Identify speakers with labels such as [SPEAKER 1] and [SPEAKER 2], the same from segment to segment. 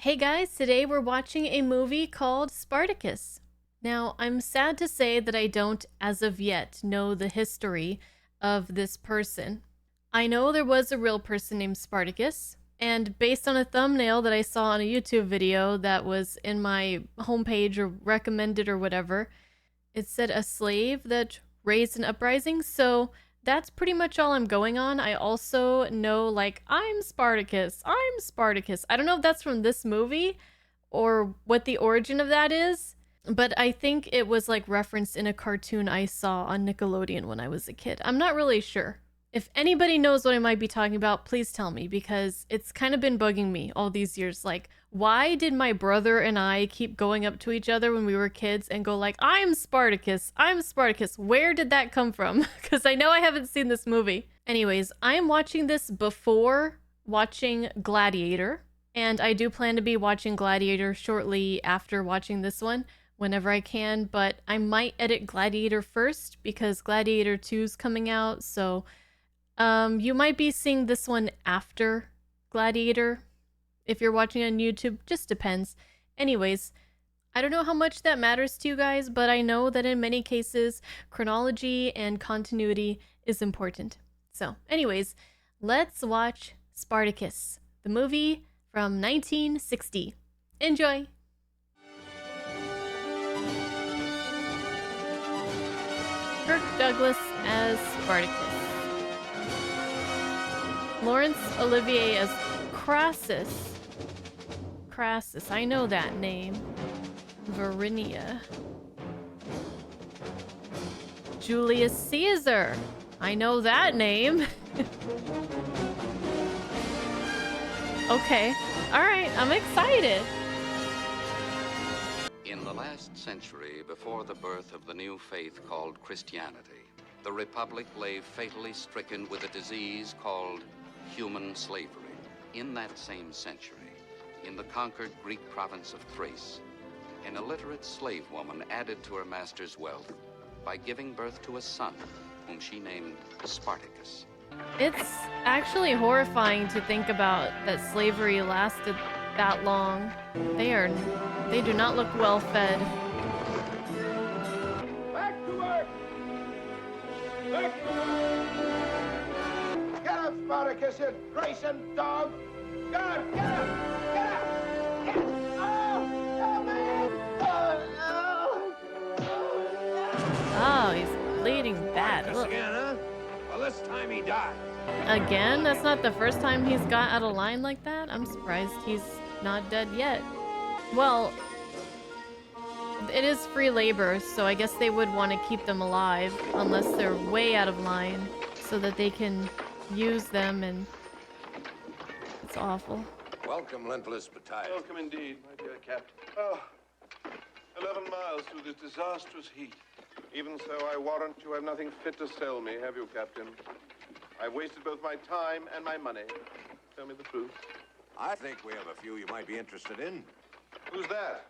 [SPEAKER 1] Hey guys, today we're watching a movie called Spartacus. Now, I'm sad to say that I don't, as of yet, know the history of this person. I know there was a real person named Spartacus, and based on a thumbnail that I saw on a YouTube video that was in my homepage or recommended or whatever, it said a slave that raised an uprising, so that's pretty much all I'm going on. I also know, like, I'm Spartacus. I'm Spartacus. I don't know if that's from this movie or what the origin of that is, but I think it was like referenced in a cartoon I saw on Nickelodeon when I was a kid. I'm not really sure. If anybody knows what I might be talking about, please tell me, because it's kind of been bugging me all these years. Like, why did my brother and I keep going up to each other when we were kids and go like, I'm Spartacus, I'm Spartacus? Where did that come from? Because I know I haven't seen this movie. Anyways, I'm watching this before watching Gladiator, and I do plan to be watching Gladiator shortly after watching this one, whenever I can, but I might edit Gladiator first because Gladiator 2's coming out, so you might be seeing this one after Gladiator. If you're watching on YouTube, just depends. Anyways, I don't know how much that matters to you guys, but I know that in many cases, chronology and continuity is important. So, anyways, let's watch Spartacus, the movie from 1960. Enjoy! Kirk Douglas as Spartacus. Laurence Olivier as Crassus. Crassus, I know that name. Varinia. Julius Caesar. I know that name. Okay. Alright, I'm excited.
[SPEAKER 2] In the last century, before the birth of the new faith called Christianity, the Republic lay fatally stricken with a disease called human slavery. In that same century, in the conquered Greek province of Thrace, an illiterate slave woman added to her master's wealth by giving birth to a son, whom she named Spartacus.
[SPEAKER 1] It's actually horrifying to think about that slavery lasted that long. They do not look well fed.
[SPEAKER 3] Back to work! Back to work! Get up, Spartacus, you Grayson dog! Get up! Get up! Get up! Get up! Oh! Oh, man! Oh, no!
[SPEAKER 1] Oh, he's bleeding bad.
[SPEAKER 3] Spartacus again, huh? Well, this time he died.
[SPEAKER 1] Again? That's not the first time he's got out of line like that? I'm surprised he's not dead yet. Well, it is free labor, so I guess they would want to keep them alive, unless they're way out of line, so that they can use them, and it's awful.
[SPEAKER 3] Welcome, Lentless Battalion.
[SPEAKER 4] Welcome indeed, my dear Captain. Oh, 11 miles through this disastrous heat. Even so, I warrant you have nothing fit to sell me, have you, Captain? I've wasted both my time and my money. Tell me the truth.
[SPEAKER 5] I think we have a few you might be interested in.
[SPEAKER 4] Who's that?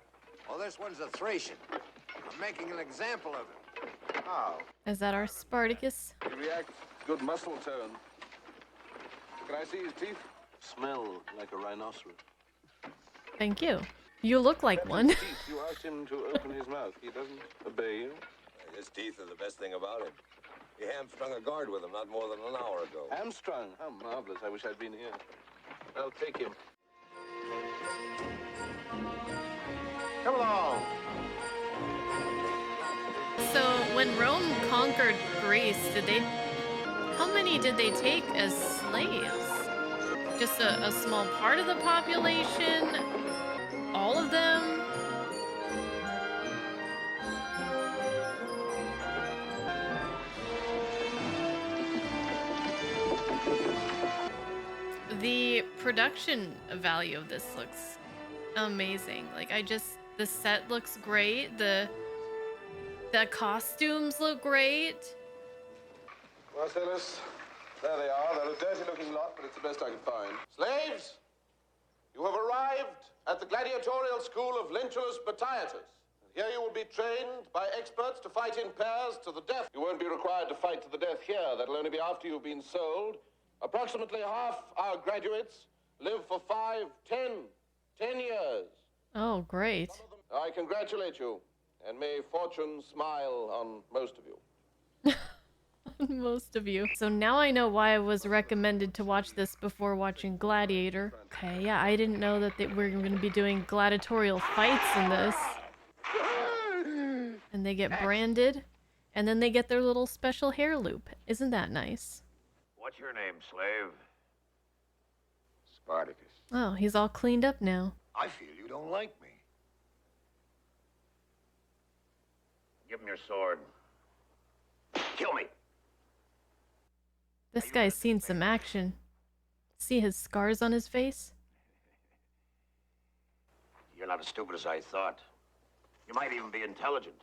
[SPEAKER 5] Well, this one's a Thracian. I'm making an example of him.
[SPEAKER 4] How?
[SPEAKER 1] Is that our Spartacus?
[SPEAKER 4] He reacts good muscle tone. Can I see his teeth? Smell like a rhinoceros.
[SPEAKER 1] Thank you. You look like one.
[SPEAKER 4] Teeth, you asked him to open his mouth. He doesn't obey you.
[SPEAKER 5] His teeth are the best thing about him. He hamstrung a guard with him not more than an hour ago.
[SPEAKER 4] Hamstrung. How marvelous. I wish I'd been here. I'll take him. Come along.
[SPEAKER 1] So, when Rome conquered Greece, how many did they take as slaves? Just a small part of the population? All of them? The production value of this looks amazing. Like, the set looks great. The costumes look great.
[SPEAKER 4] Marcellus, there they are. They're a dirty-looking lot, but it's the best I could find. Slaves, you have arrived at the gladiatorial school of Lentulus Batiatus. Here you will be trained by experts to fight in pairs to the death. You won't be required to fight to the death here. That'll only be after you've been sold. Approximately half our graduates live for 5, 10 years.
[SPEAKER 1] Oh, great.
[SPEAKER 4] I congratulate you, and may fortune smile on most of you.
[SPEAKER 1] Most of you. So now I know why I was recommended to watch this before watching Gladiator. Okay, yeah, I didn't know that we're going to be doing gladiatorial fights in this. And they get branded, and then they get their little special hair loop. Isn't that nice?
[SPEAKER 6] What's your name, slave?
[SPEAKER 3] Spartacus.
[SPEAKER 1] Oh, he's all cleaned up now.
[SPEAKER 3] I feel you don't like me.
[SPEAKER 6] Give him your sword. Kill me.
[SPEAKER 1] This guy's seen some action. See his scars on his face?
[SPEAKER 6] You're not as stupid as I thought. You might even be intelligent.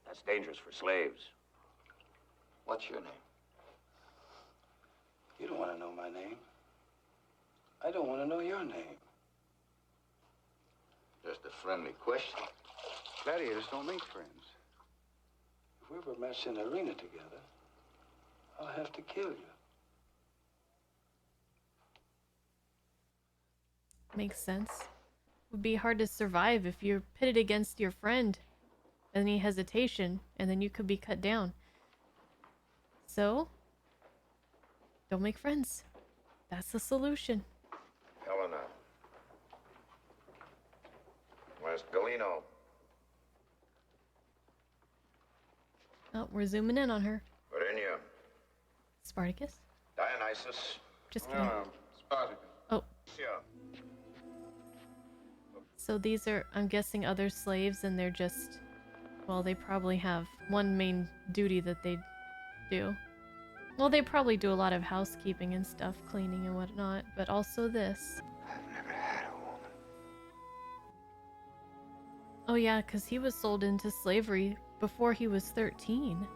[SPEAKER 6] That's dangerous for slaves.
[SPEAKER 2] What's your name? You don't want to know my name. I don't want to know your name. Just a friendly question. Gladiators don't make friends. If we were matched in the arena together, I'll have to kill you.
[SPEAKER 1] Makes sense. Would be hard to survive if you're pitted against your friend. Any hesitation, and then you could be cut down. So, don't make friends. That's the solution.
[SPEAKER 6] Helena. Where's Galeno?
[SPEAKER 1] Oh, we're zooming in on her.
[SPEAKER 6] Varinia.
[SPEAKER 1] Spartacus?
[SPEAKER 6] Dionysus.
[SPEAKER 1] Just kidding.
[SPEAKER 4] Spartacus.
[SPEAKER 1] Oh,
[SPEAKER 6] Yeah.
[SPEAKER 1] so these are, I'm guessing, other slaves, and they're just... Well, they probably have one main duty that they do. Well, they probably do a lot of housekeeping and stuff, cleaning and whatnot, but also this.
[SPEAKER 3] I've never had a woman.
[SPEAKER 1] Oh yeah, because he was sold into slavery before he was 13.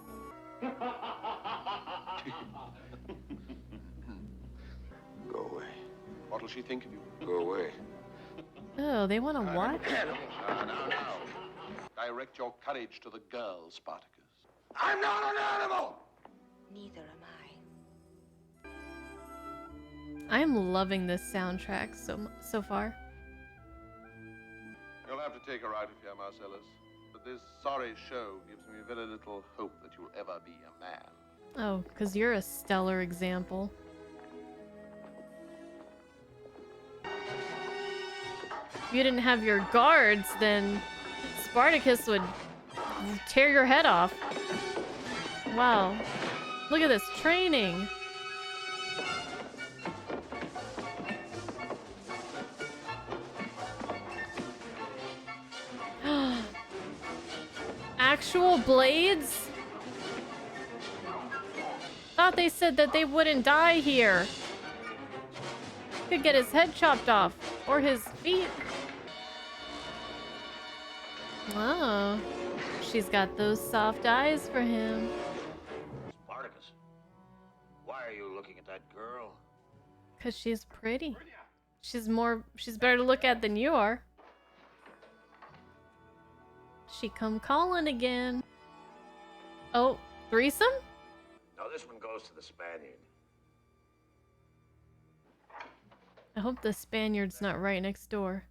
[SPEAKER 3] Go away.
[SPEAKER 4] What'll she think of you?
[SPEAKER 3] Go away.
[SPEAKER 1] Oh, they want to what?
[SPEAKER 4] Now. Direct your courage to the girl, Spartacus.
[SPEAKER 3] I'm not an animal!
[SPEAKER 7] Neither am
[SPEAKER 1] I'm loving this soundtrack so far.
[SPEAKER 4] You'll have to take her out of here, Marcellus. But this sorry show gives me very little hope that you'll ever be a man.
[SPEAKER 1] Oh, because you're a stellar example. If you didn't have your guards, then Spartacus would tear your head off. Wow. Look at this training. Actual blades? Thought they said that they wouldn't die here. Could get his head chopped off. Or his feet. Oh. She's got those soft eyes for him.
[SPEAKER 6] Spartacus. Why are you looking at that girl?
[SPEAKER 1] 'Cause she's pretty. She's better to look at than you are. She come calling again. Oh, threesome?
[SPEAKER 6] No, this one goes to the Spaniard.
[SPEAKER 1] I hope the Spaniard's not right next door.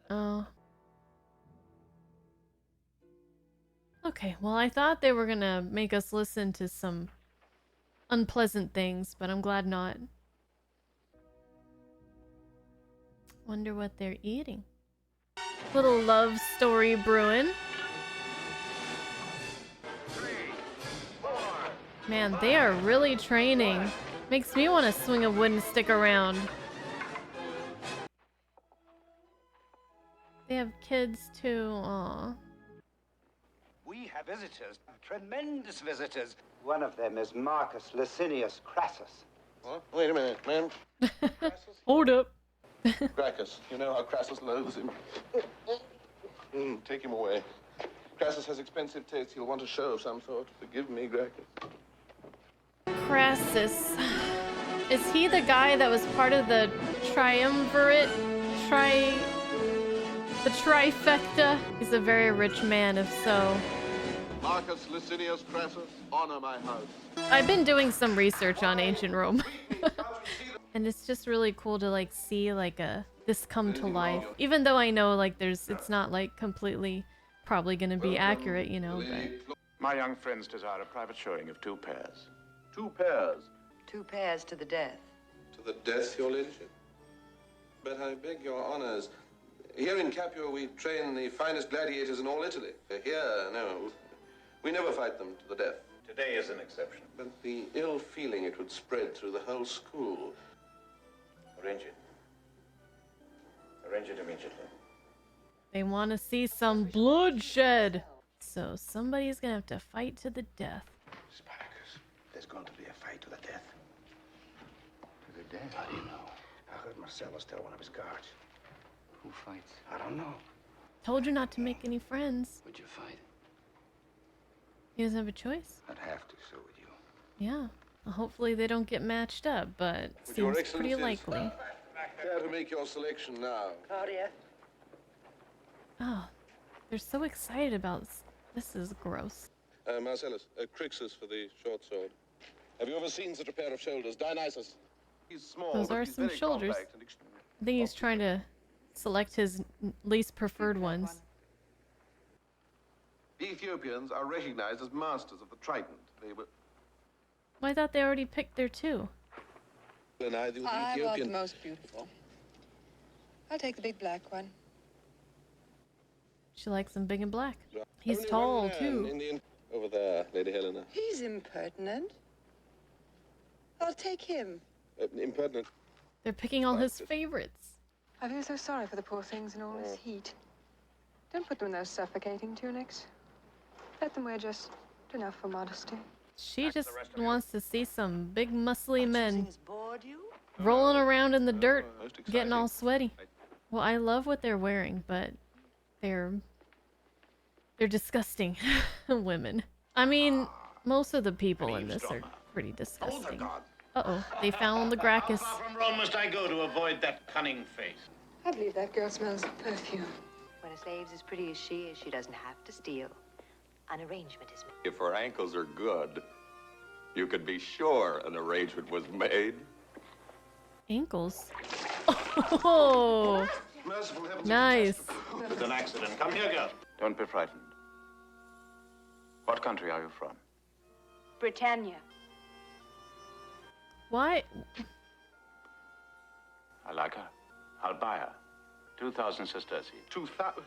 [SPEAKER 1] Oh. Okay, well, I thought they were gonna make us listen to some unpleasant things, but I'm glad not. Wonder what they're eating. Little love story brewing.
[SPEAKER 6] 3, 4.
[SPEAKER 1] Man, they are really training. Makes me want to swing a wooden stick around. They have kids too. Aw.
[SPEAKER 8] We have visitors, tremendous visitors. One of them is Marcus Licinius Crassus.
[SPEAKER 4] What? Wait a minute, man.
[SPEAKER 1] Hold up.
[SPEAKER 4] Gracchus, you know how Crassus loathes him. Take him away. Crassus has expensive taste. He'll want a show of some sort. Forgive me, Gracchus.
[SPEAKER 1] Crassus. Is he the guy that was part of the triumvirate? The trifecta? He's a very rich man, if so.
[SPEAKER 4] Marcus Licinius Crassus, honor my house.
[SPEAKER 1] I've been doing some research on ancient Rome. And it's just really cool to like see like this come to life. Even though I know like it's not like completely probably gonna be accurate, you know, but
[SPEAKER 9] My young friends desire a private showing of 2 pairs.
[SPEAKER 4] 2 pairs.
[SPEAKER 7] 2 pairs to the death.
[SPEAKER 4] To the death, your ladyship. But I beg your honors, here in Capua we train the finest gladiators in all Italy. Here, no, we never fight them to the death.
[SPEAKER 9] Today is an exception.
[SPEAKER 4] But the ill feeling it would spread through the whole school.
[SPEAKER 9] Arrange it. Arrange it immediately.
[SPEAKER 1] they want to see some bloodshed. So somebody's gonna have to fight to the death.
[SPEAKER 3] Spartacus, there's going to be a fight to the death.
[SPEAKER 8] To the death?
[SPEAKER 3] How do you know? I heard Marcellus tell one of his guards.
[SPEAKER 2] Who fights?
[SPEAKER 3] I don't know.
[SPEAKER 1] Told you not to make any friends.
[SPEAKER 2] Would you fight?
[SPEAKER 1] He doesn't have a choice.
[SPEAKER 3] I'd have to, so would you.
[SPEAKER 1] Yeah. Well, hopefully they don't get matched up, but
[SPEAKER 4] Your
[SPEAKER 1] seems pretty
[SPEAKER 4] Excellencies,
[SPEAKER 1] likely.
[SPEAKER 4] Care to make your selection now?
[SPEAKER 7] Claudia.
[SPEAKER 1] Oh, they're so excited about this. This is gross.
[SPEAKER 4] Marcellus, Crixus for the short sword. Have you ever seen such a pair of shoulders? Dionysus. He's small,
[SPEAKER 1] Those
[SPEAKER 4] but
[SPEAKER 1] are
[SPEAKER 4] he's
[SPEAKER 1] some
[SPEAKER 4] very
[SPEAKER 1] shoulders.
[SPEAKER 4] compact and
[SPEAKER 1] I think he's trying to select his least preferred ones.
[SPEAKER 4] The Ethiopians are recognized as masters of the trident. They were
[SPEAKER 1] Well, I thought they already picked their 2.
[SPEAKER 4] neither the
[SPEAKER 10] I want the
[SPEAKER 4] Ethiopian.
[SPEAKER 10] most beautiful. I'll take the big black one.
[SPEAKER 1] She likes them big and black. He's
[SPEAKER 4] Only
[SPEAKER 1] tall,
[SPEAKER 4] one man
[SPEAKER 1] too.
[SPEAKER 4] in the over there, Lady Helena.
[SPEAKER 10] He's impertinent. I'll take him.
[SPEAKER 4] Impertinent.
[SPEAKER 1] They're picking all his favorites.
[SPEAKER 10] I feel so sorry for the poor things in all this heat. Don't put them in those suffocating tunics. Let them wear just enough for modesty.
[SPEAKER 1] She just wants to see some big muscly men
[SPEAKER 7] bored you?
[SPEAKER 1] rolling around in the dirt,
[SPEAKER 4] Most
[SPEAKER 1] getting all
[SPEAKER 4] exciting.
[SPEAKER 1] sweaty. Well, I love what they're wearing, but they're disgusting women. I mean, most of the people in this are pretty disgusting. Uh-oh, they found the Gracchus.
[SPEAKER 9] How far from Rome must I go to avoid that cunning face?
[SPEAKER 10] I believe that girl smells of perfume.
[SPEAKER 7] When a slave's as pretty as she doesn't have to steal. An arrangement is made.
[SPEAKER 5] If her ankles are good, you could be sure an arrangement was made.
[SPEAKER 1] Ankles. Oh,
[SPEAKER 4] Merciful heavens,
[SPEAKER 1] nice.
[SPEAKER 9] It's an accident. Come here, girl. Don't be frightened. What country are you from?
[SPEAKER 7] Britannia.
[SPEAKER 1] Why?
[SPEAKER 9] I like her. I'll buy her. 2,000 sesterces.
[SPEAKER 4] 2,000.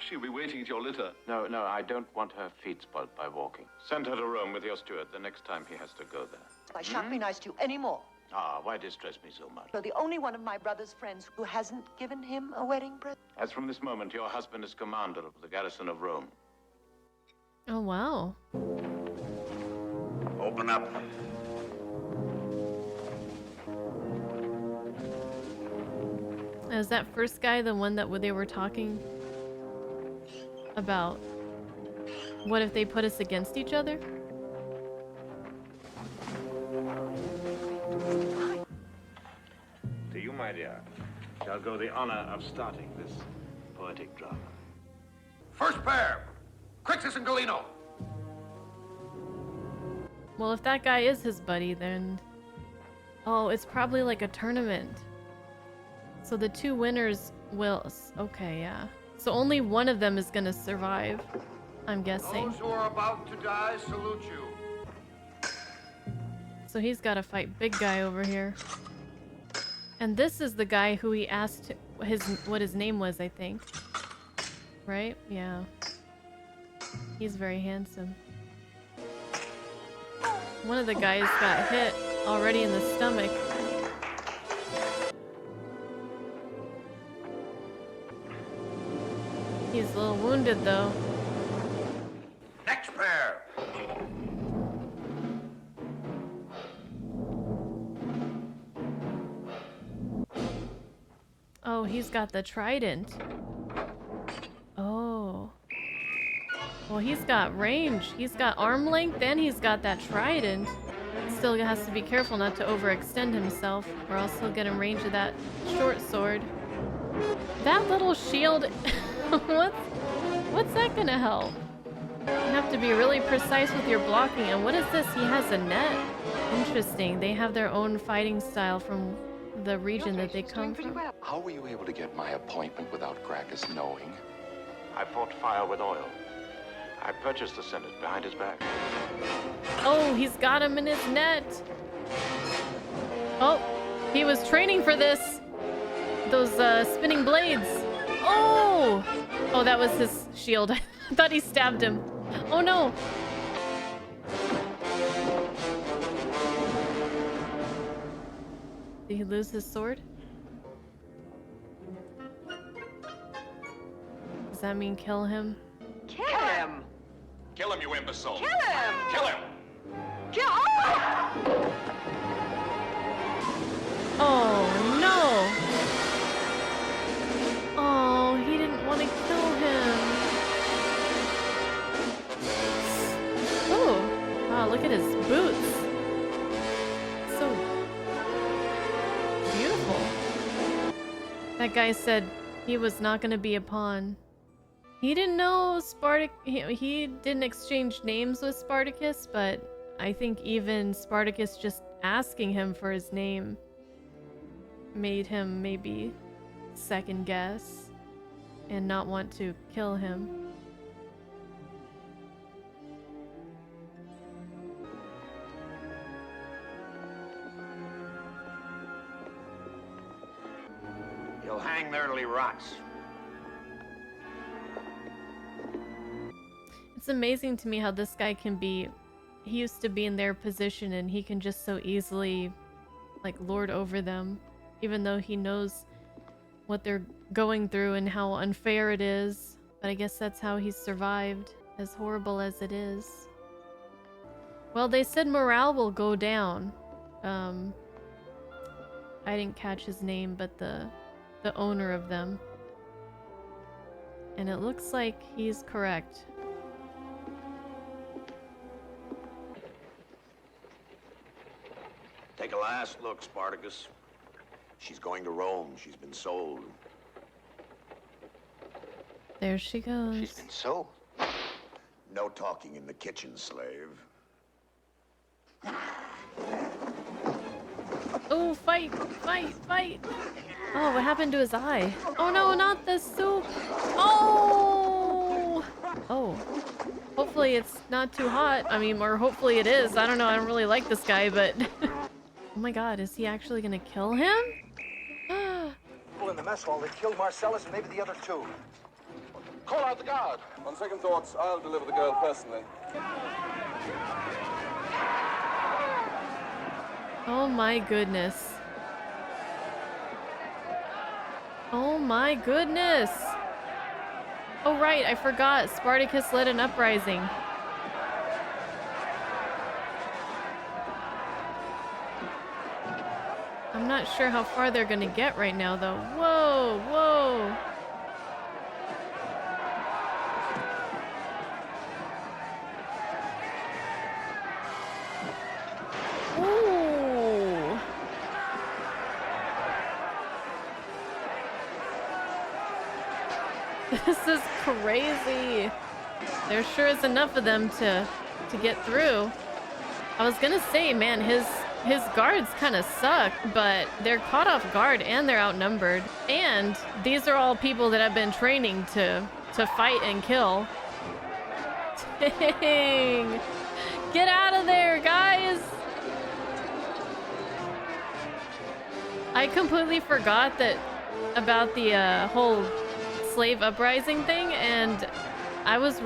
[SPEAKER 4] She'll be waiting at your litter.
[SPEAKER 9] No, I don't want her feet spoiled by walking. Send her to Rome with your steward the next time he has to go there.
[SPEAKER 11] I shan't be nice to you anymore.
[SPEAKER 9] Ah, why distress me so much?
[SPEAKER 11] You're the only one of my brother's friends who hasn't given him a wedding present.
[SPEAKER 9] As from this moment, your husband is commander of the garrison of Rome.
[SPEAKER 1] Oh, wow.
[SPEAKER 6] Open up.
[SPEAKER 1] Is that first guy the one that they were talking about? What if they put us against each other?
[SPEAKER 9] To you, my dear, shall go the honor of starting this poetic drama.
[SPEAKER 3] First pair, Crixus and Galeno.
[SPEAKER 1] Well, if that guy is his buddy, then... Oh, it's probably like a tournament. So the 2 winners will... Okay, yeah. So only one of them is gonna survive, I'm guessing.
[SPEAKER 3] Those who are about to die salute you.
[SPEAKER 1] So he's gotta fight big guy over here. And this is the guy who he asked what his name was, I think. Right? Yeah. He's very handsome. One of the guys got hit already in the stomach. He's a little wounded though.
[SPEAKER 3] Next pair.
[SPEAKER 1] Oh, he's got the trident. Oh. Well, he's got range. He's got arm length and he's got that trident. Still has to be careful not to overextend himself or else he'll get in range of that short sword. That little shield, what's that gonna help? You have to be really precise with your blocking. And what is this? He has a net. Interesting. They have their own fighting style from the region that they come from.
[SPEAKER 2] How were you able to get my appointment without Gracchus knowing?
[SPEAKER 9] I fought fire with oil. I purchased the Senate behind his back.
[SPEAKER 1] Oh, he's got him in his net. Oh, he was training for this. Those spinning blades. Oh! Oh, that was his shield. I thought he stabbed him. Oh no! Did he lose his sword? Does that mean kill him?
[SPEAKER 11] Kill him!
[SPEAKER 3] Kill him, you imbecile!
[SPEAKER 11] Kill him!
[SPEAKER 3] Kill him!
[SPEAKER 11] Kill
[SPEAKER 1] Oh no! Oh, he didn't want to kill him. Oh, wow, look at his boots. So beautiful. That guy said he was not going to be a pawn. He didn't know he didn't exchange names with Spartacus, but I think even Spartacus just asking him for his name made him maybe second guess and not want to kill him.
[SPEAKER 6] He'll hang there till he rots.
[SPEAKER 1] It's amazing to me how this guy can be, he used to be in their position and he can just so easily like lord over them, even though he knows what they're going through and how unfair it is. But I guess that's how he's survived, as horrible as it is. Well, they said morale will go down. I didn't catch his name, but the owner of them. And it looks like he's correct.
[SPEAKER 6] Take a last look, Spartacus. She's going to Rome. She's been sold.
[SPEAKER 1] There she goes.
[SPEAKER 6] She's been sold? No talking in the kitchen, slave.
[SPEAKER 1] Oh, fight, fight, fight. Oh, what happened to his eye? Oh no, not the soup. Oh! Oh. Hopefully it's not too hot. I mean, or hopefully it is. I don't know. I don't really like this guy, but... Oh my god, is he actually gonna kill him?
[SPEAKER 12] People in the mess hall, they killed Marcellus and maybe the other two.
[SPEAKER 4] Call out the guard. On second thoughts, I'll deliver the girl personally.
[SPEAKER 1] Oh my goodness. Oh my goodness. Oh right, I forgot. Spartacus led an uprising. I'm not sure how far they're gonna get right now though. Whoa, whoa. Ooh. This is crazy. There sure is enough of them to get through. I was gonna say, man, his guards kind of suck, but they're caught off guard and they're outnumbered. And these are all people that have been training to fight and kill. Dang. Get out of there, guys! I completely forgot about the whole slave uprising thing, and I was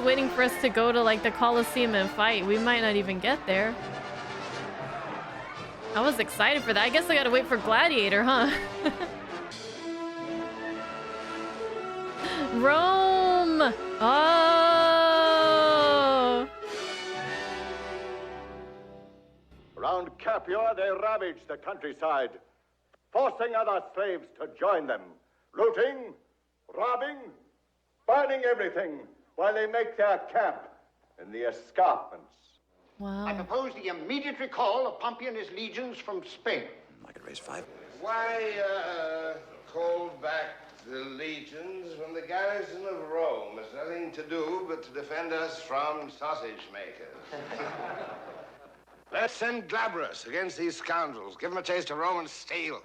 [SPEAKER 1] waiting for us to go to like the Colosseum and fight. We might not even get there. I was excited for that. I guess I gotta wait for Gladiator, huh? Rome! Oh!
[SPEAKER 3] Around Capua, they ravaged the countryside, forcing other slaves to join them, looting, robbing, burning everything while they make their camp in the escarpments.
[SPEAKER 1] Wow.
[SPEAKER 13] I propose the immediate recall of Pompey and his legions from Spain.
[SPEAKER 5] I could raise 5.
[SPEAKER 14] Why, call back the legions from the garrison of Rome,
[SPEAKER 3] nothing to do but to defend us from sausage makers. Let's send Glabrus against these scoundrels. Give them a taste of Roman steel.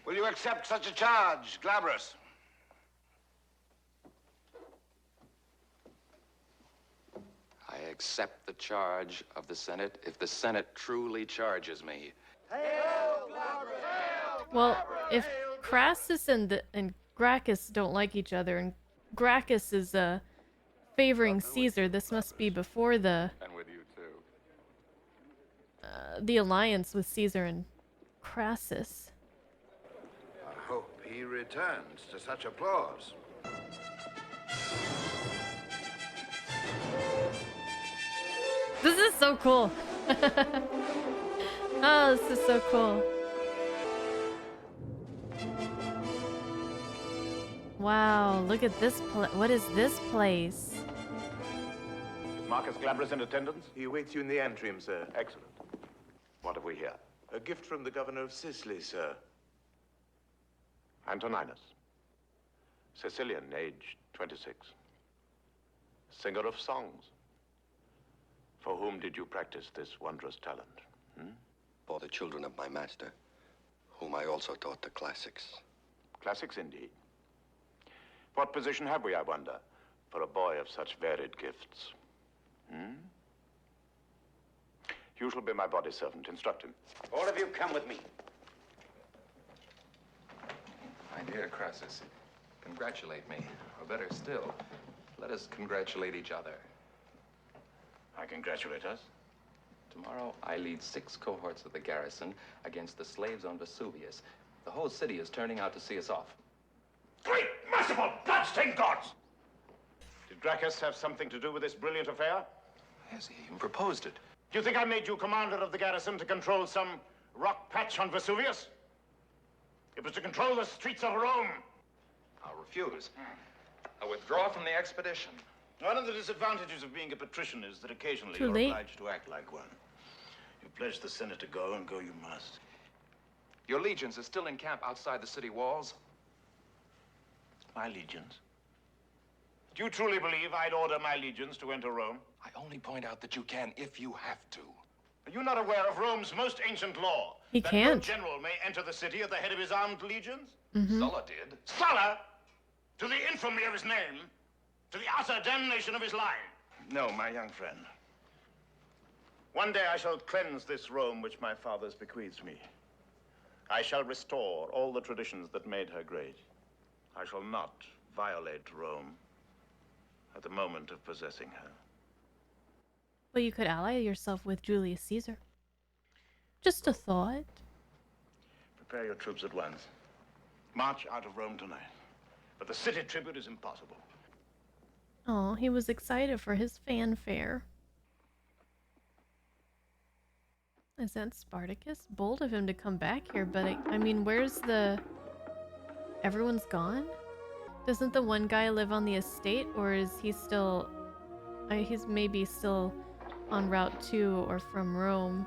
[SPEAKER 3] Will you accept such a charge, Glabrus?
[SPEAKER 2] I accept the charge of the Senate if the Senate truly charges me.
[SPEAKER 1] Well, if Crassus and Gracchus don't like each other, and Gracchus is favoring Caesar, this must be before the
[SPEAKER 9] And with you too.
[SPEAKER 1] the alliance with Caesar and Crassus.
[SPEAKER 3] I hope he returns to such applause.
[SPEAKER 1] This is so cool. Oh, this is so cool. Wow, look at this what is this place?
[SPEAKER 6] Is Marcus Glabrus in attendance?
[SPEAKER 14] He awaits you in the antrium, sir.
[SPEAKER 6] Excellent. What have we here?
[SPEAKER 14] A gift from the governor of Sicily, sir.
[SPEAKER 6] Antoninus. Sicilian, age 26. Singer of songs. For whom did you practice this wondrous talent?
[SPEAKER 2] For the children of my master, whom I also taught the classics.
[SPEAKER 6] Classics, indeed. What position have we, I wonder, for a boy of such varied gifts? You shall be my body servant. Instruct him.
[SPEAKER 8] All of you come with me.
[SPEAKER 2] My dear Crassus, congratulate me. Or better still, let us congratulate each other.
[SPEAKER 6] I congratulate us.
[SPEAKER 2] Tomorrow, I lead 6 cohorts of the garrison against the slaves on Vesuvius. The whole city is turning out to see us off.
[SPEAKER 6] Great, merciful, blood-stained gods! Did Gracchus have something to do with this brilliant affair?
[SPEAKER 2] Yes, he even proposed it.
[SPEAKER 6] Do you think I made you commander of the garrison to control some rock patch on Vesuvius? It was to control the streets of Rome.
[SPEAKER 2] I'll refuse. I'll withdraw from the expedition.
[SPEAKER 6] One of the disadvantages of being a patrician is that occasionally
[SPEAKER 1] Too
[SPEAKER 6] you're
[SPEAKER 1] late.
[SPEAKER 6] obliged to act like one. You pledged the Senate to go, and go you must.
[SPEAKER 2] Your legions are still in camp outside the city walls.
[SPEAKER 6] My legions? Do you truly believe I'd order my legions to enter Rome?
[SPEAKER 2] I only point out that you can if you have to.
[SPEAKER 6] Are you not aware of Rome's most ancient law?
[SPEAKER 1] He
[SPEAKER 6] that
[SPEAKER 1] can't.
[SPEAKER 6] no general may enter the city at the head of his armed legions?
[SPEAKER 2] Sulla did.
[SPEAKER 6] Sulla, to the infamy of his name, to the utter damnation of his line. No, my young friend. One day I shall cleanse this Rome which my fathers bequeathed me. I shall restore all the traditions that made her great. I shall not violate Rome at the moment of possessing her.
[SPEAKER 1] Well, you could ally yourself with Julius Caesar. Just a thought.
[SPEAKER 6] Prepare your troops at once. March out of Rome tonight. But the city tribute is impossible.
[SPEAKER 1] Oh, he was excited for his fanfare. Is that Spartacus? Bold of him to come back here, but I mean, where's the... Everyone's gone? Doesn't the one guy live on the estate, or is he still... he's maybe still on route to or from Rome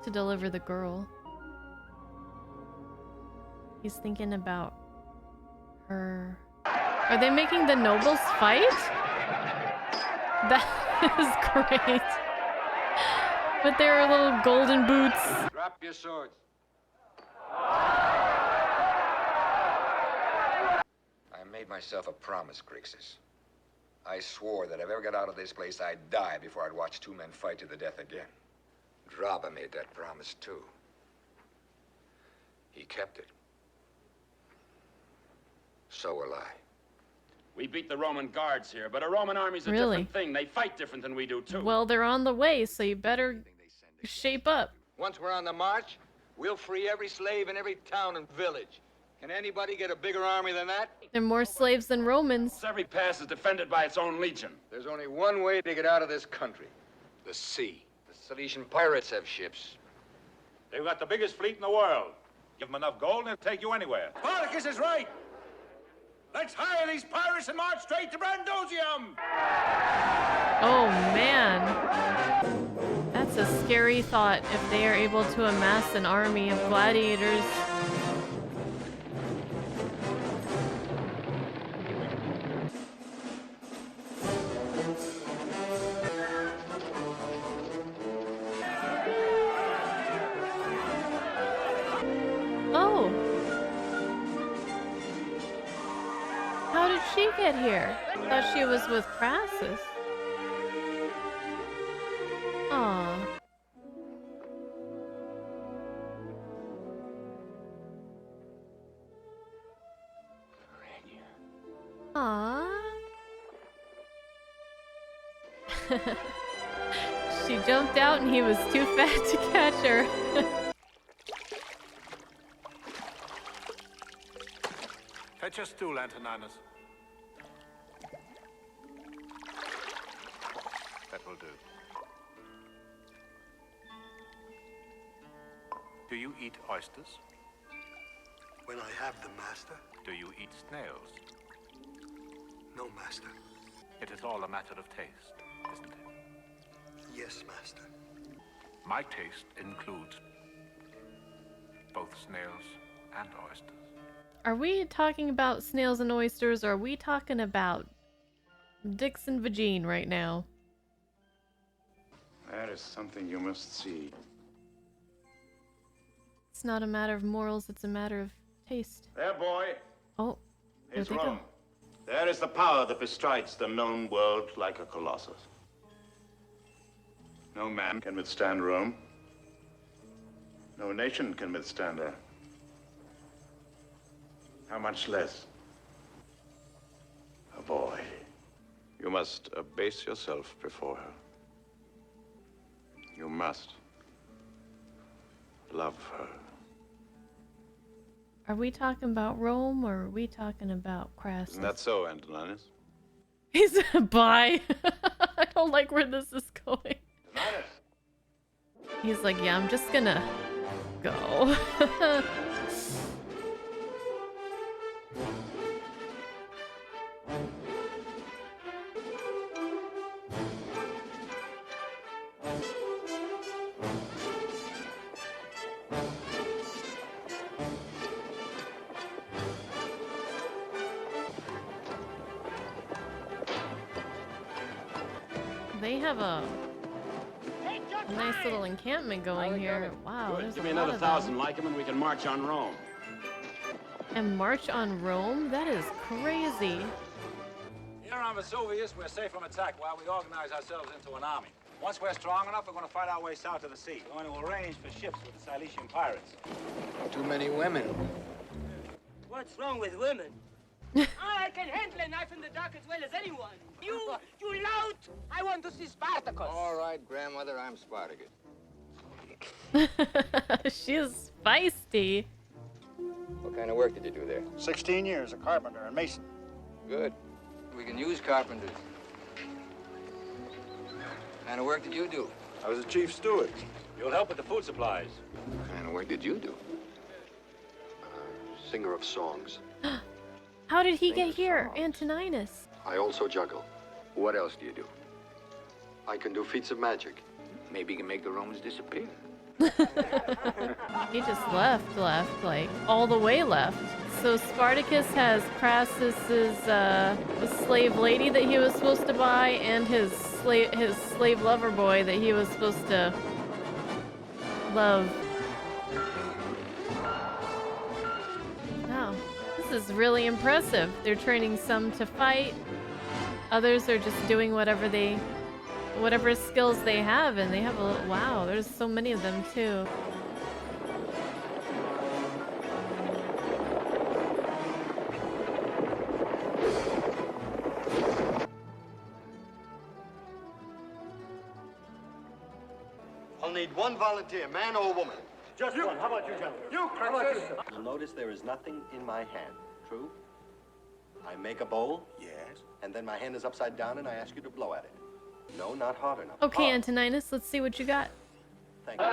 [SPEAKER 1] to deliver the girl. He's thinking about her. Are they making the nobles fight? That is great. With their little golden boots.
[SPEAKER 3] Drop your swords.
[SPEAKER 15] I made myself a promise, Grixis. I swore that if I ever got out of this place, I'd die before I'd watch 2 men fight to the death again. Draba made that promise, too. He kept it. So will I.
[SPEAKER 16] We beat the Roman guards here, but a Roman army's a
[SPEAKER 1] Really?
[SPEAKER 16] different thing. They fight different than we do, too.
[SPEAKER 1] Well, they're on the way, so you better shape up.
[SPEAKER 15] Once we're on the march, we'll free every slave in every town and village. Can anybody get a bigger army than that?
[SPEAKER 1] They're more slaves than Romans.
[SPEAKER 16] Every pass is defended by its own legion.
[SPEAKER 15] There's only one way to get out of this country. The sea. The Cilician pirates have ships.
[SPEAKER 9] They've got the biggest fleet in the world. Give them enough gold and they'll take you anywhere.
[SPEAKER 12] Spartacus is right. Let's hire these pirates and march straight to Brandosium.
[SPEAKER 1] Oh man. That's a scary thought if they are able to amass an army of gladiators. she get here? Thought she was with Crassus. Aw. Aw. She jumped out and he was too fat to catch her.
[SPEAKER 12] Fetch a stool, Antoninus. That will do. Do you eat oysters?
[SPEAKER 17] When I have them, master.
[SPEAKER 12] Do you eat snails?
[SPEAKER 17] No, master.
[SPEAKER 12] It is all a matter of taste, isn't it?
[SPEAKER 17] Yes, master.
[SPEAKER 12] My taste includes both snails and oysters.
[SPEAKER 1] Are we talking about snails and oysters, or are we talking about dicks and vagine right now?
[SPEAKER 6] That is something you must see.
[SPEAKER 1] It's not a matter of morals, it's a matter of taste.
[SPEAKER 6] There, boy.
[SPEAKER 1] Oh,
[SPEAKER 6] Is
[SPEAKER 1] where'd they
[SPEAKER 6] Rome.
[SPEAKER 1] go?
[SPEAKER 6] There is the power that bestrides the known world like a colossus. No man can withstand Rome. No nation can withstand her. How much less a boy? You must abase yourself before her. You must love her.
[SPEAKER 1] Are we talking about Rome, or are we talking about Crassus?
[SPEAKER 6] Isn't that so, Antoninus?
[SPEAKER 1] He's bye. I don't like where this is going. He's like, yeah, I'm just gonna go. They have a nice little encampment going here. Wow,
[SPEAKER 16] Good.
[SPEAKER 1] there's
[SPEAKER 16] Give
[SPEAKER 1] a
[SPEAKER 16] me
[SPEAKER 1] lot
[SPEAKER 16] another
[SPEAKER 1] of
[SPEAKER 16] 1,000
[SPEAKER 1] them.
[SPEAKER 16] like him and we can march on Rome.
[SPEAKER 1] And march on Rome? That is crazy.
[SPEAKER 18] Here on Vesuvius, we're safe from attack while we organize ourselves into an army. Once we're strong enough, we're going to fight our way south to the sea. We're going to arrange for ships with the Cilician pirates.
[SPEAKER 15] Too many women.
[SPEAKER 19] What's wrong with women? I can handle a knife in the dark as well as anyone. You lout! I want to see Spartacus.
[SPEAKER 15] All right, grandmother, I'm Spartacus.
[SPEAKER 1] She's feisty.
[SPEAKER 15] What kind of work did you do there?
[SPEAKER 13] 16 years, a carpenter and mason.
[SPEAKER 15] Good. We can use carpenters. What kind of work did you do?
[SPEAKER 6] I was a chief steward.
[SPEAKER 18] You'll help with the food supplies.
[SPEAKER 15] What kind of work did you do?
[SPEAKER 17] Singer of songs.
[SPEAKER 1] How did he get here? Antoninus.
[SPEAKER 17] I also juggle.
[SPEAKER 15] What else do you do?
[SPEAKER 17] I can do feats of magic.
[SPEAKER 15] Maybe you can make the Romans disappear.
[SPEAKER 1] He just left, like, all the way left. So Spartacus has Crassus's slave lady that he was supposed to buy, and his slave lover boy that he was supposed to love. Wow, this is really impressive. They're training some to fight. Others are just doing whatever skills they have, and they have a wow, there's so many of them too.
[SPEAKER 17] I'll need one volunteer, man or woman.
[SPEAKER 13] Just one. How about you, gentlemen?
[SPEAKER 17] You,
[SPEAKER 13] Crassus.
[SPEAKER 20] You'll notice there is nothing in my hand. True? I make a bowl.
[SPEAKER 13] Yes.
[SPEAKER 20] And then my hand is upside down and I ask you to blow at it. No, not hard enough.
[SPEAKER 1] Okay,
[SPEAKER 20] Hard.
[SPEAKER 1] Antoninus, let's see what you got.
[SPEAKER 20] Thank you.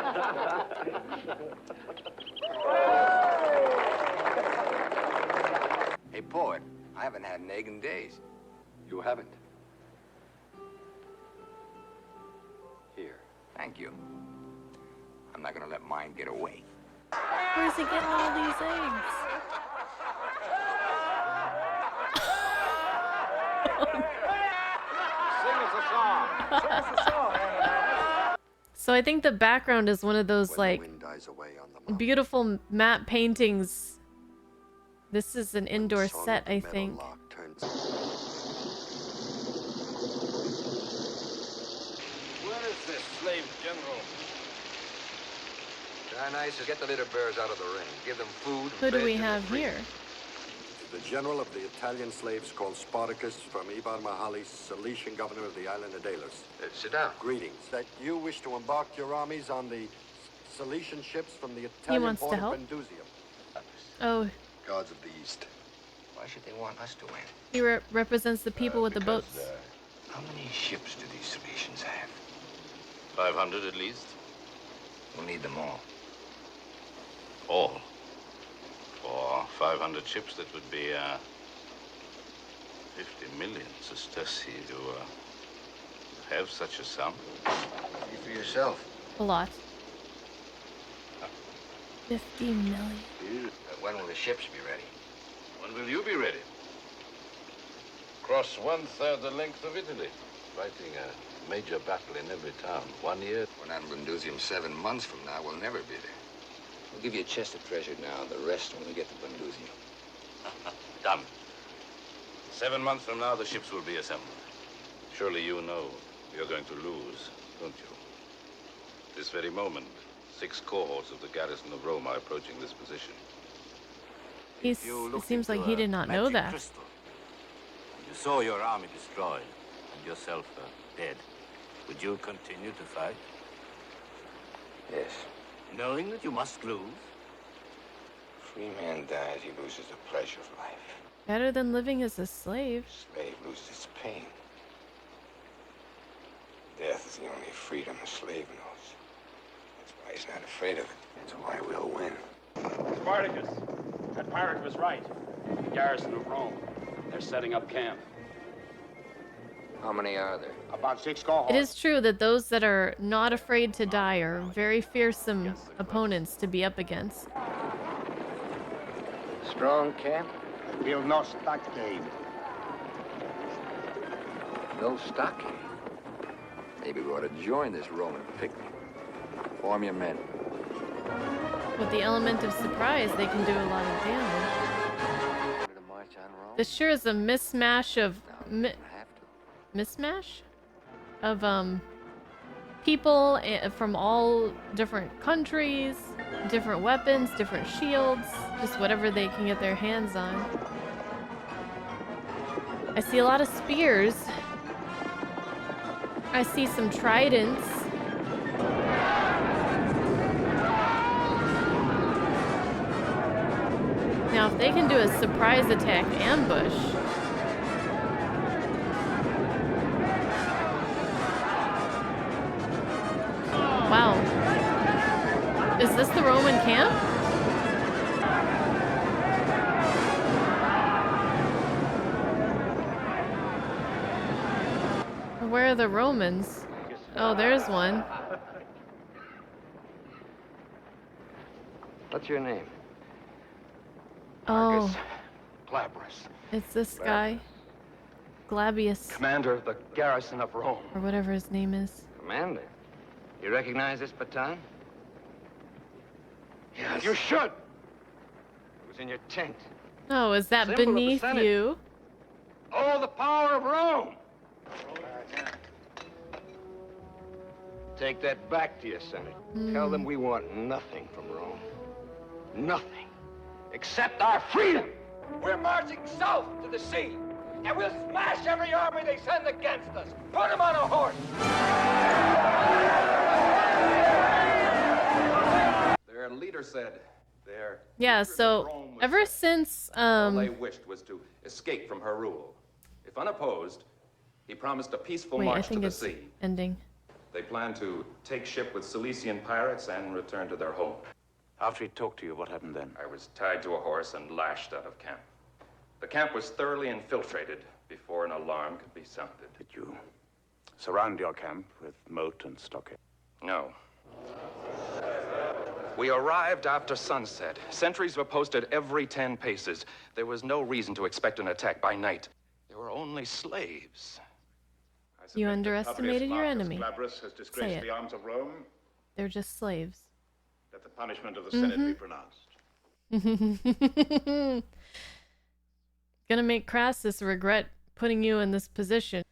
[SPEAKER 15] Hey, poet, I haven't had an egg in days.
[SPEAKER 17] You haven't.
[SPEAKER 15] Here. Thank you. I'm not gonna let mine get away.
[SPEAKER 1] Where's he getting all these eggs? So I think the background is one of those like beautiful matte paintings. This is an indoor set, I think.
[SPEAKER 15] Where is this slave general? Dionysus, get the little bears out of the ring. Give them food.
[SPEAKER 1] Who do we have here?
[SPEAKER 17] The general of the Italian slaves called Spartacus from Ibar Mahali, Cilician governor of the island of Delos.
[SPEAKER 15] Sit down.
[SPEAKER 17] Greetings. That you wish to embark your armies on the Cilician ships from the Italian
[SPEAKER 1] wants to
[SPEAKER 17] port
[SPEAKER 1] help?
[SPEAKER 17] of Bendusium.
[SPEAKER 1] Oh,
[SPEAKER 15] Gods of the East. Why should they want us to win?
[SPEAKER 1] he represents the people with the boats.
[SPEAKER 15] How many ships do these Cilicians have?
[SPEAKER 9] 500 at least.
[SPEAKER 15] We'll need them all.
[SPEAKER 9] All. For 500 ships, that would be 50 million sesterci to have such a sum.
[SPEAKER 15] See for yourself.
[SPEAKER 1] A lot. 50 million.
[SPEAKER 15] When will the ships be ready?
[SPEAKER 9] When will you be ready? Cross 1/3 the length of Italy, fighting a major battle in every town. 1 year.
[SPEAKER 15] We're not in Bendusium 7 months from now. We'll never be there. We'll give you a chest of treasure now, the rest when we get to Bendusium.
[SPEAKER 9] Done. 7 months from now, the ships will be assembled. Surely you know you're going to lose, don't you? This very moment, 6 cohorts of the garrison of Rome are approaching this position.
[SPEAKER 1] It seems like he did not know that.
[SPEAKER 18] Crystal, you saw your army destroyed and yourself dead. Would you continue to fight?
[SPEAKER 15] Yes.
[SPEAKER 18] Knowing that you must lose?
[SPEAKER 15] Free man dies, he loses the pleasure of life.
[SPEAKER 1] Better than living as a slave.
[SPEAKER 15] Slave loses its pain. Death is the only freedom a slave knows. That's why he's not afraid of it. That's why we'll win.
[SPEAKER 16] Spartacus, that pirate was right. The garrison of Rome. They're setting up camp.
[SPEAKER 15] How many are there?
[SPEAKER 13] About 6 cohorts.
[SPEAKER 1] It is true that those that are not afraid to die are very fearsome opponents to be up against.
[SPEAKER 15] Strong camp?
[SPEAKER 13] Build no stockade.
[SPEAKER 15] No stockade. Maybe we ought to join this Roman picnic. Form your men.
[SPEAKER 1] With the element of surprise, they can do a lot of damage. This sure is a mismatch of people from all different countries, different weapons, different shields, just whatever they can get their hands on. I see a lot of spears. I see some tridents. Now, if they can do a surprise attack ambush, wow. Is this the Roman camp? Where are the Romans? Oh, there's one.
[SPEAKER 15] What's your name?
[SPEAKER 1] Oh,
[SPEAKER 21] Glabrus,
[SPEAKER 1] it's this guy. Glabius,
[SPEAKER 21] commander of the garrison of Rome.
[SPEAKER 1] or whatever his name is.
[SPEAKER 15] Commander. You recognize this baton?
[SPEAKER 21] Yes.
[SPEAKER 15] You should. It was in your tent.
[SPEAKER 1] Oh, is that
[SPEAKER 15] Symbol of the
[SPEAKER 1] beneath
[SPEAKER 15] Senate.
[SPEAKER 1] you?
[SPEAKER 15] Oh, the power of Rome! Take that back to your Senate. Tell them we want nothing from Rome. Nothing. Except our freedom!
[SPEAKER 22] We're marching south to the sea, and we'll smash every army they send against us. Put them on a horse!
[SPEAKER 2] Their leader said their
[SPEAKER 1] Yeah, so ever since
[SPEAKER 2] all they wished was to escape from her rule. If unopposed, he promised a peaceful
[SPEAKER 1] wait, I
[SPEAKER 2] march to
[SPEAKER 1] think
[SPEAKER 2] the
[SPEAKER 1] it's
[SPEAKER 2] sea.
[SPEAKER 1] ending.
[SPEAKER 2] They planned to take ship with Cilician pirates and return to their home.
[SPEAKER 6] After he talked to you, what happened then?
[SPEAKER 2] I was tied to a horse and lashed out of camp. The camp was thoroughly infiltrated before an alarm could be sounded.
[SPEAKER 6] Did you surround your camp with moat and stockade?
[SPEAKER 2] No. We arrived after sunset. Sentries were posted every 10 paces. There was no reason to expect an attack by night. There were only slaves.
[SPEAKER 1] You underestimated your enemy.
[SPEAKER 6] Glabrus has
[SPEAKER 1] Say
[SPEAKER 6] disgraced
[SPEAKER 1] it.
[SPEAKER 6] the arms of Rome.
[SPEAKER 1] They're just slaves.
[SPEAKER 6] Let the punishment of the Senate be pronounced.
[SPEAKER 1] gonna make Crassus regret putting you in this position.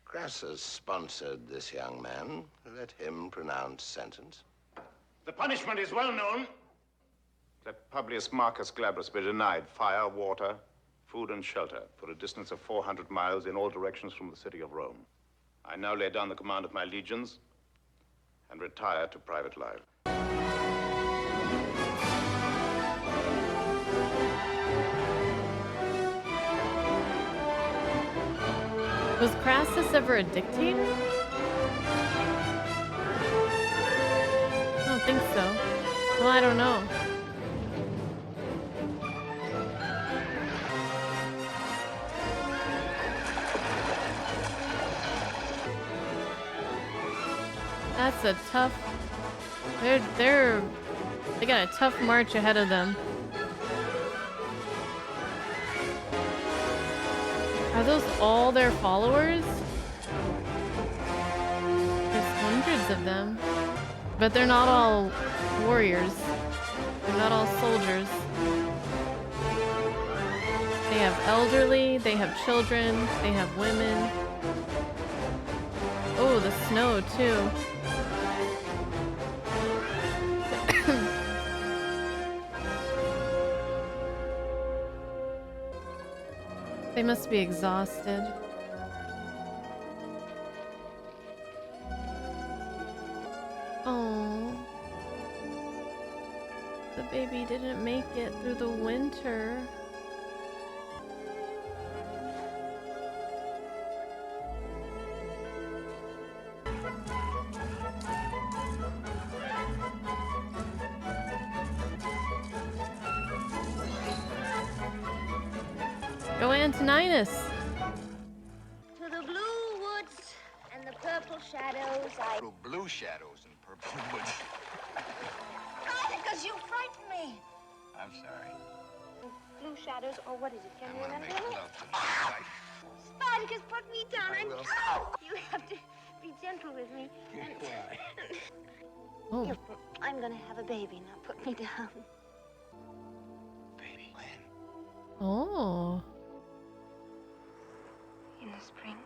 [SPEAKER 4] Crassus sponsored this young man. Let him pronounce sentence.
[SPEAKER 6] The punishment is well known. That Publius Marcus Glabrus be denied fire, water, food, and shelter for a distance of 400 miles in all directions from the city of Rome. I now lay down the command of my legions and retire to private life.
[SPEAKER 1] Was Crassus ever a dictator? I don't think so. Well, I don't know. That's a tough... They got a tough march ahead of them. Are those all their followers? There's hundreds of them. But they're not all warriors. They're not all soldiers. They have elderly, they have children, they have women. Oh, the snow too. They must be exhausted. Oh. The baby didn't make it through the winter. Go Antoninus!
[SPEAKER 7] To the blue woods and the purple shadows,
[SPEAKER 15] Through blue shadows and purple woods.
[SPEAKER 7] Spartacus, you frighten me!
[SPEAKER 15] I'm sorry.
[SPEAKER 7] Blue shadows, or what is it? Can you
[SPEAKER 15] I want to
[SPEAKER 7] remember?
[SPEAKER 15] make love to my wife.
[SPEAKER 7] Spartacus, put me down
[SPEAKER 15] I
[SPEAKER 7] and
[SPEAKER 15] will.
[SPEAKER 7] go! You have to be gentle with me.
[SPEAKER 1] Oh.
[SPEAKER 7] Here, I'm gonna have a baby, now put me down.
[SPEAKER 15] Baby, when?
[SPEAKER 1] Oh.
[SPEAKER 7] In the spring.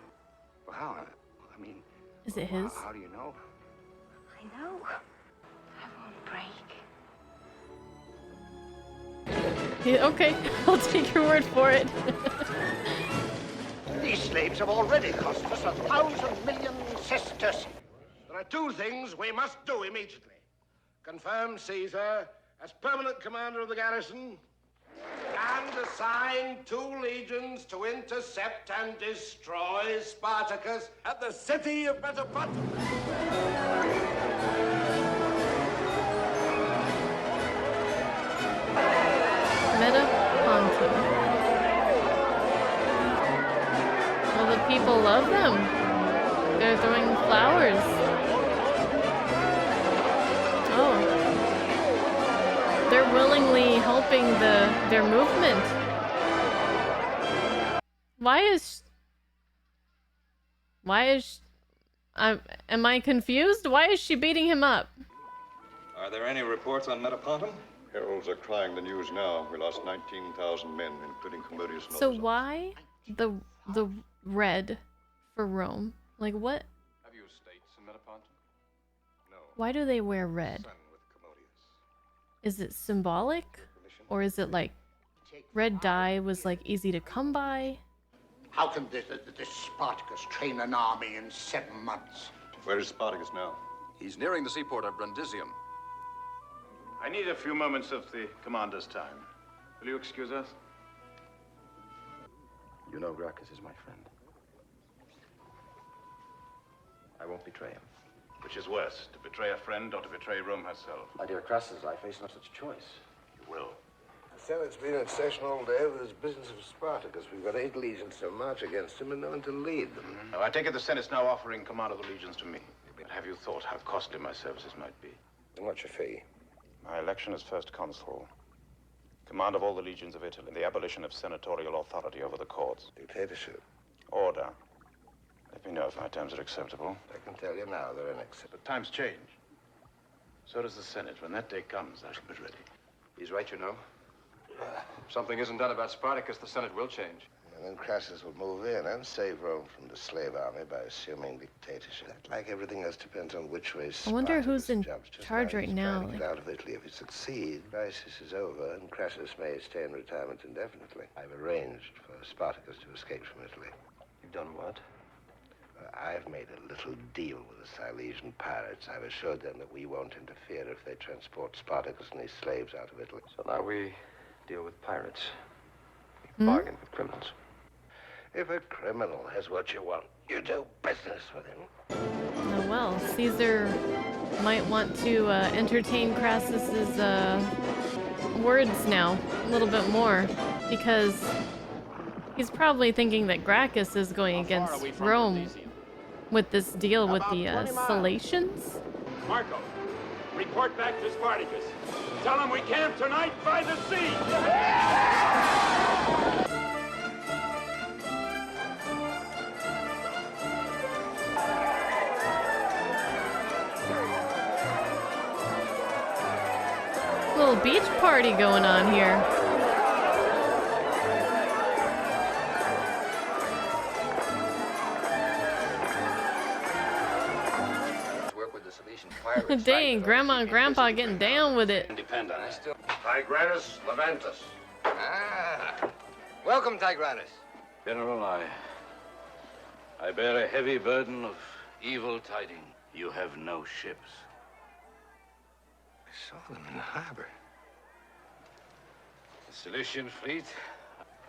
[SPEAKER 15] Wow, I mean...
[SPEAKER 1] Is it his?
[SPEAKER 15] How do you know?
[SPEAKER 7] I know. I won't break.
[SPEAKER 1] Yeah, okay, I'll take your word for it.
[SPEAKER 13] These slaves have already cost us 1,000 million sesterces.
[SPEAKER 3] There are two things we must do immediately. Confirm Caesar as permanent commander of the garrison and assign 2 legions to intercept and destroy Spartacus
[SPEAKER 12] At the city of Metapontum.
[SPEAKER 1] Metapontum. Well, the people love them. They're throwing flowers. Oh. They're willingly helping their movement. Why is am I confused? Why is she beating him up?
[SPEAKER 5] Are there any reports on Metapontum?
[SPEAKER 17] Heralds are crying the news now. We lost 19,000 men, including Commodius and
[SPEAKER 1] So
[SPEAKER 17] others.
[SPEAKER 1] why the red for Rome? Like what?
[SPEAKER 21] Have you estates in Metapontum?
[SPEAKER 5] No.
[SPEAKER 1] Why do they wear red?
[SPEAKER 5] Son with Commodius.
[SPEAKER 1] Is it symbolic? Or is it like red dye was like easy to come by?
[SPEAKER 13] How can this Spartacus train an army in 7 months?
[SPEAKER 17] Where is Spartacus now?
[SPEAKER 9] He's nearing the seaport of Brundisium.
[SPEAKER 6] I need a few moments of the commander's time. Will you excuse us?
[SPEAKER 20] You know Gracchus is my friend. I won't betray him.
[SPEAKER 6] Which is worse, to betray a friend or to betray Rome herself?
[SPEAKER 20] My dear Crassus, I face no such choice.
[SPEAKER 6] You will.
[SPEAKER 4] The Senate's been in session all day with this business of Spartacus. We've got 8 legions to march against him and no one to lead them.
[SPEAKER 6] No, I take it the Senate's now offering command of the legions to me. But have you thought how costly my services might be?
[SPEAKER 4] And what's your fee?
[SPEAKER 6] My election as first consul. Command of all the legions of Italy. And the abolition of senatorial authority over the courts.
[SPEAKER 4] Dictatorship.
[SPEAKER 6] Order. Let me know if my terms are acceptable.
[SPEAKER 4] I can tell you now they're unacceptable.
[SPEAKER 6] But times change. So does the Senate. When that day comes, I shall be ready.
[SPEAKER 20] He's right, you know.
[SPEAKER 21] If something isn't done about Spartacus, the Senate will change.
[SPEAKER 3] And then Crassus will move in and save Rome from the slave army by assuming dictatorship. That, like everything else, depends on which way
[SPEAKER 1] I wonder who's in
[SPEAKER 3] jumps. Just
[SPEAKER 1] charge right
[SPEAKER 3] he's
[SPEAKER 1] now.
[SPEAKER 3] trying to get out of Italy. If he succeeds, crisis is over, and Crassus may stay in retirement indefinitely. I've arranged for Spartacus to escape from Italy.
[SPEAKER 20] You've done what?
[SPEAKER 3] I've made a little deal with the Silesian pirates. I've assured them that we won't interfere if they transport Spartacus and his slaves out of Italy.
[SPEAKER 20] So now we deal with pirates. We bargain with criminals.
[SPEAKER 3] If a criminal has what you want, you do business with him.
[SPEAKER 1] Oh well, Caesar might want to entertain Crassus's words now a little bit more, because he's probably thinking that Gracchus is going against Rome with this deal with the Salatians.
[SPEAKER 16] Marco, report back to Spartacus. Tell him we camp tonight by the sea.
[SPEAKER 1] Little beach party going on here. Dang, Grandma and Grandpa getting down with it.
[SPEAKER 5] Depend on it.
[SPEAKER 4] Tigranes Levantus.
[SPEAKER 15] Ah. Welcome, Tigranes.
[SPEAKER 9] General, I bear a heavy burden of evil tidings. You have no ships.
[SPEAKER 15] I saw them in the harbor.
[SPEAKER 9] The Cilician fleet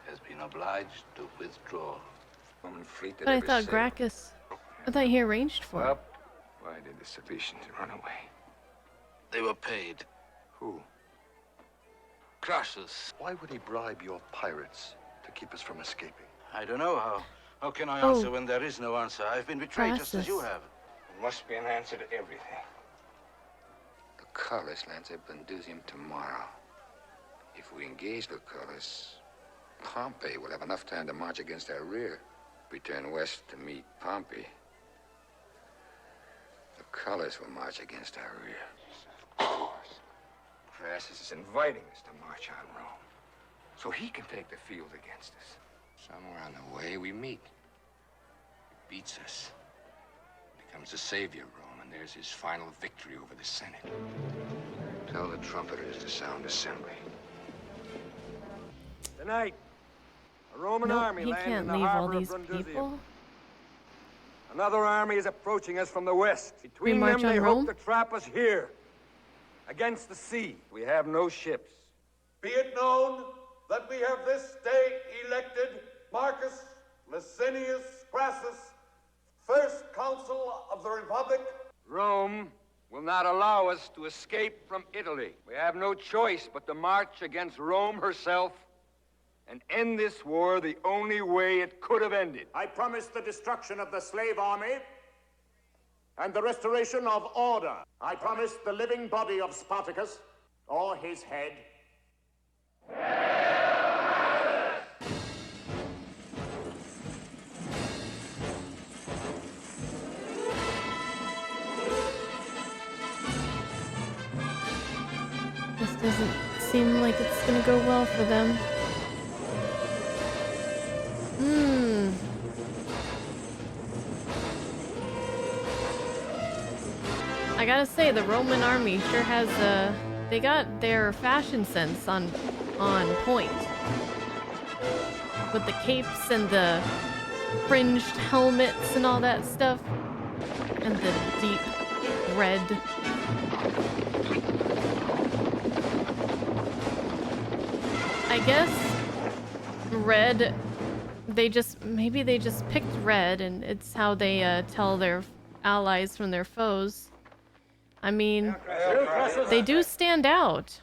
[SPEAKER 9] has been obliged to withdraw.
[SPEAKER 15] Roman fleet that
[SPEAKER 1] But I
[SPEAKER 15] ever
[SPEAKER 1] thought
[SPEAKER 15] sailed.
[SPEAKER 1] Gracchus, I thought he arranged for it.
[SPEAKER 15] Well, why did the Cilicians run away?
[SPEAKER 9] They were paid.
[SPEAKER 15] Who?
[SPEAKER 9] Crassus.
[SPEAKER 17] Why would he bribe your pirates to keep us from escaping?
[SPEAKER 9] I don't know how. How can I
[SPEAKER 1] Oh.
[SPEAKER 9] answer when there is no answer? I've been betrayed just as you
[SPEAKER 1] Crassus.
[SPEAKER 9] have.
[SPEAKER 15] There must be an answer to everything. The colors lands at Brundusium tomorrow. If we engage the colors, Pompey will have enough time to march against our rear. We turn west to meet Pompey. The colors will march against our rear. Of course. Crassus is inviting us to march on Rome, so he can take the field against us. Somewhere on the way, we meet. He beats us. Becomes the savior of Rome, and there's his final victory over the Senate. Tell the trumpeters to sound assembly.
[SPEAKER 22] Tonight, a Roman
[SPEAKER 1] Nope,
[SPEAKER 22] army
[SPEAKER 1] he
[SPEAKER 22] landed
[SPEAKER 1] can't
[SPEAKER 22] in the
[SPEAKER 1] leave all
[SPEAKER 22] harbor
[SPEAKER 1] these
[SPEAKER 22] of Brundusium.
[SPEAKER 1] people.
[SPEAKER 22] Another army is approaching us from the west. Between
[SPEAKER 1] march
[SPEAKER 22] them, they
[SPEAKER 1] on
[SPEAKER 22] hope
[SPEAKER 1] Rome?
[SPEAKER 22] to trap us here, against the sea. We have no ships.
[SPEAKER 12] Be it known that we have this day elected Marcus Licinius Crassus, first consul of the Republic.
[SPEAKER 22] Rome will not allow us to escape from Italy. We have no choice but to march against Rome herself and end this war the only way it could have ended.
[SPEAKER 12] I promise the destruction of the slave army and the restoration of order. I promise the living body of Spartacus, or his head.
[SPEAKER 1] This doesn't seem like it's gonna go well for them. I gotta say, the Roman army sure has they got their fashion sense on point. With the capes and the fringed helmets and all that stuff. And the deep red. I guess red, maybe they just picked red and it's how they tell their allies from their foes. I mean, they do stand out.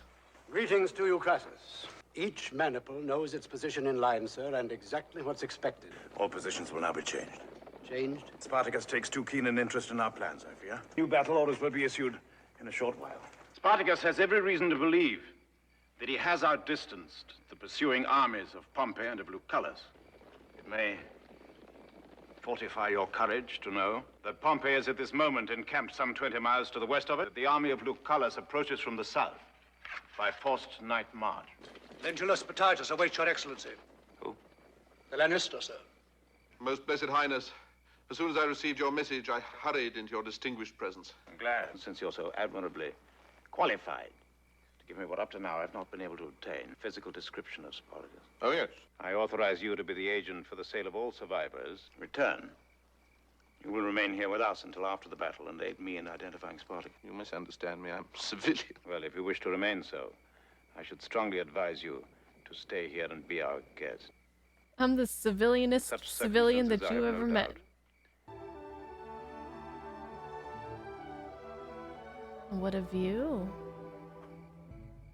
[SPEAKER 10] Greetings to you, Crassus. Each maniple knows its position in line, sir, and exactly what's expected.
[SPEAKER 6] All positions will now be changed.
[SPEAKER 10] Changed?
[SPEAKER 6] Spartacus takes too keen an interest in our plans, I fear. New battle orders will be issued in a short while.
[SPEAKER 16] Spartacus has every reason to believe that he has outdistanced the pursuing armies of Pompey and of Lucullus. It may fortify your courage to know that Pompey is at this moment encamped some 20 miles to the west of it. The army of Lucullus approaches from the south by forced night march.
[SPEAKER 10] Lentulus Batitus awaits your excellency.
[SPEAKER 21] Who?
[SPEAKER 10] The Lannister, sir.
[SPEAKER 4] Most Blessed Highness, as soon as I received your message, I hurried into your distinguished presence.
[SPEAKER 16] I'm glad, since you're so admirably qualified to give me what up to now I've not been able to obtain. Physical description of Spartacus.
[SPEAKER 4] Oh, yes.
[SPEAKER 16] I authorize you to be the agent for the sale of all survivors. In return, you will remain here with us until after the battle and aid me in identifying Spartacus.
[SPEAKER 4] You misunderstand me. I'm a civilian.
[SPEAKER 16] Well, if you wish to remain so, I should strongly advise you to stay here and be our guest.
[SPEAKER 1] I'm the civilianist civilian that you ever met. What a view.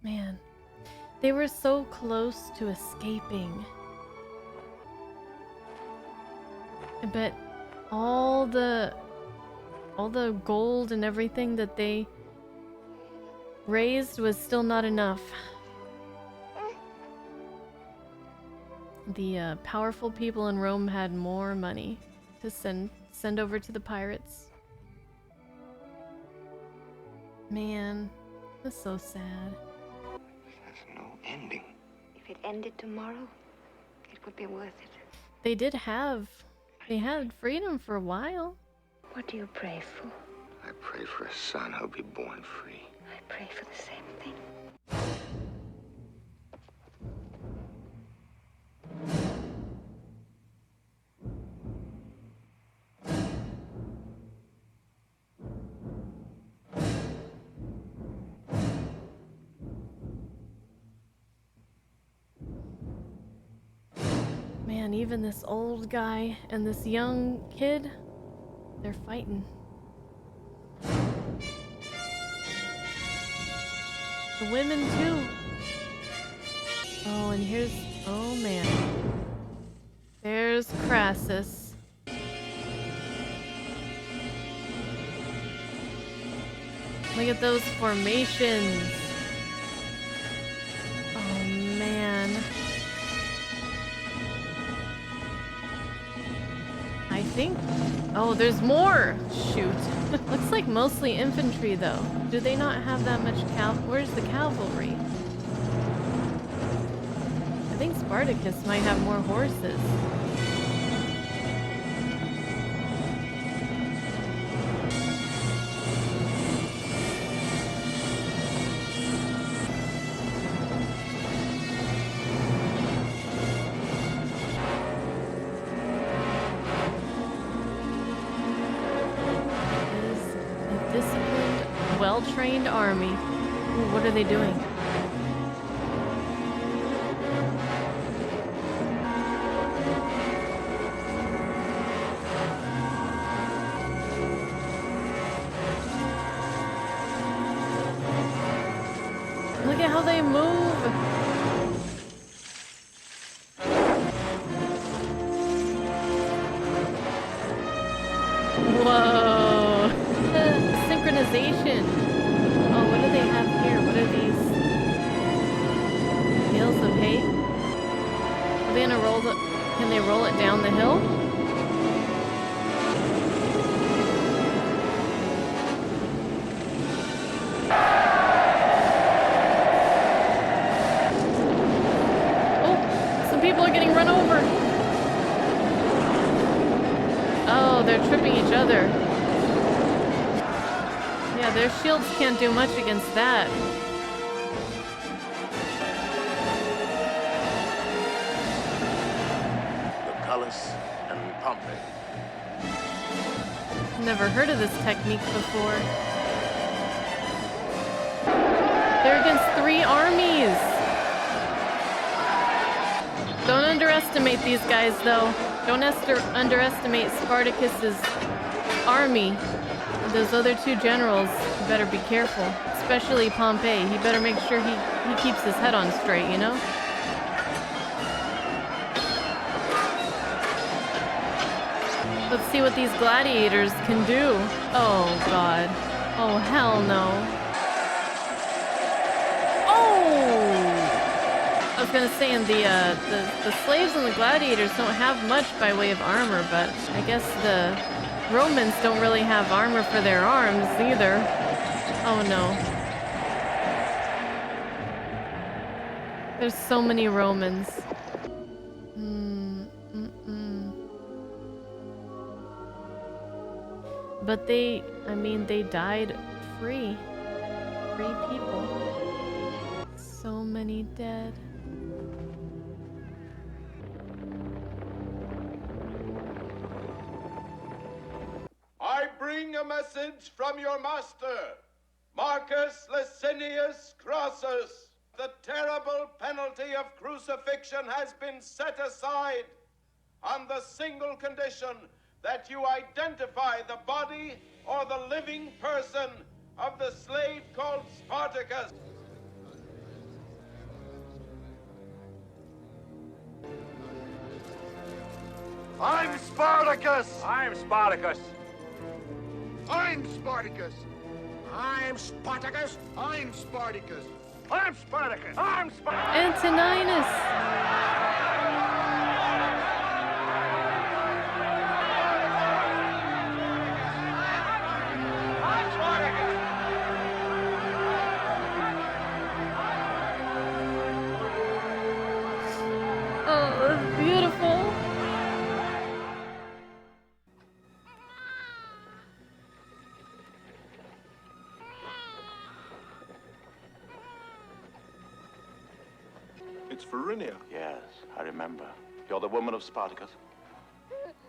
[SPEAKER 1] Man, they were so close to escaping. I bet all the gold and everything that they raised was still not enough. The powerful people in Rome had more money to send over to the pirates. Man, that's so sad.
[SPEAKER 15] There's no ending.
[SPEAKER 11] If it ended tomorrow, it would be worth it.
[SPEAKER 1] They had freedom for a while.
[SPEAKER 11] What do you pray for?
[SPEAKER 15] I pray for a son who'll be born free.
[SPEAKER 11] I pray for the same thing.
[SPEAKER 1] Man, even this old guy and this young kid, they're fighting. The women too. Oh, and here's, oh man. There's Crassus. Look at those formations. Oh man. I think, oh, there's more. Shoot. Looks like mostly infantry though. Do they not have that much where's the cavalry? I think Spartacus might have more horses. Well-trained army. Ooh, what are they doing? Look at how they move. Whoa. Synchronization. Oh, what do they have here? What are these? Bales of hay? Are they gonna roll can they roll it down the hill? Oh, some people are getting run over. Oh, they're tripping each other. Yeah, their shields can't do much against that.
[SPEAKER 6] Lucullus and Pompey.
[SPEAKER 1] Never heard of this technique before. They're against 3 armies. Don't underestimate these guys, though. Don't underestimate Spartacus's army. Those other 2 generals, you better be careful. Especially Pompey. He better make sure he keeps his head on straight, you know? Let's see what these gladiators can do. Oh, God. Oh, hell no. Oh! I was gonna say, and the slaves and the gladiators don't have much by way of armor, but I guess the Romans don't really have armor for their arms either. Oh no. There's so many Romans. But they died free. Free people. So many dead.
[SPEAKER 3] I bring a message from your master, Marcus Licinius Crassus. The terrible penalty of crucifixion has been set aside on the single condition that you identify the body or the living person of the slave called Spartacus.
[SPEAKER 12] I'm Spartacus!
[SPEAKER 18] I'm Spartacus.
[SPEAKER 13] I'm Spartacus. I'm Spartacus. I'm Spartacus.
[SPEAKER 18] I'm Spartacus. I'm Spartacus.
[SPEAKER 1] Antoninus. Oh, that's beautiful.
[SPEAKER 6] It's Verinia. Yes, I remember. You're the woman of Spartacus.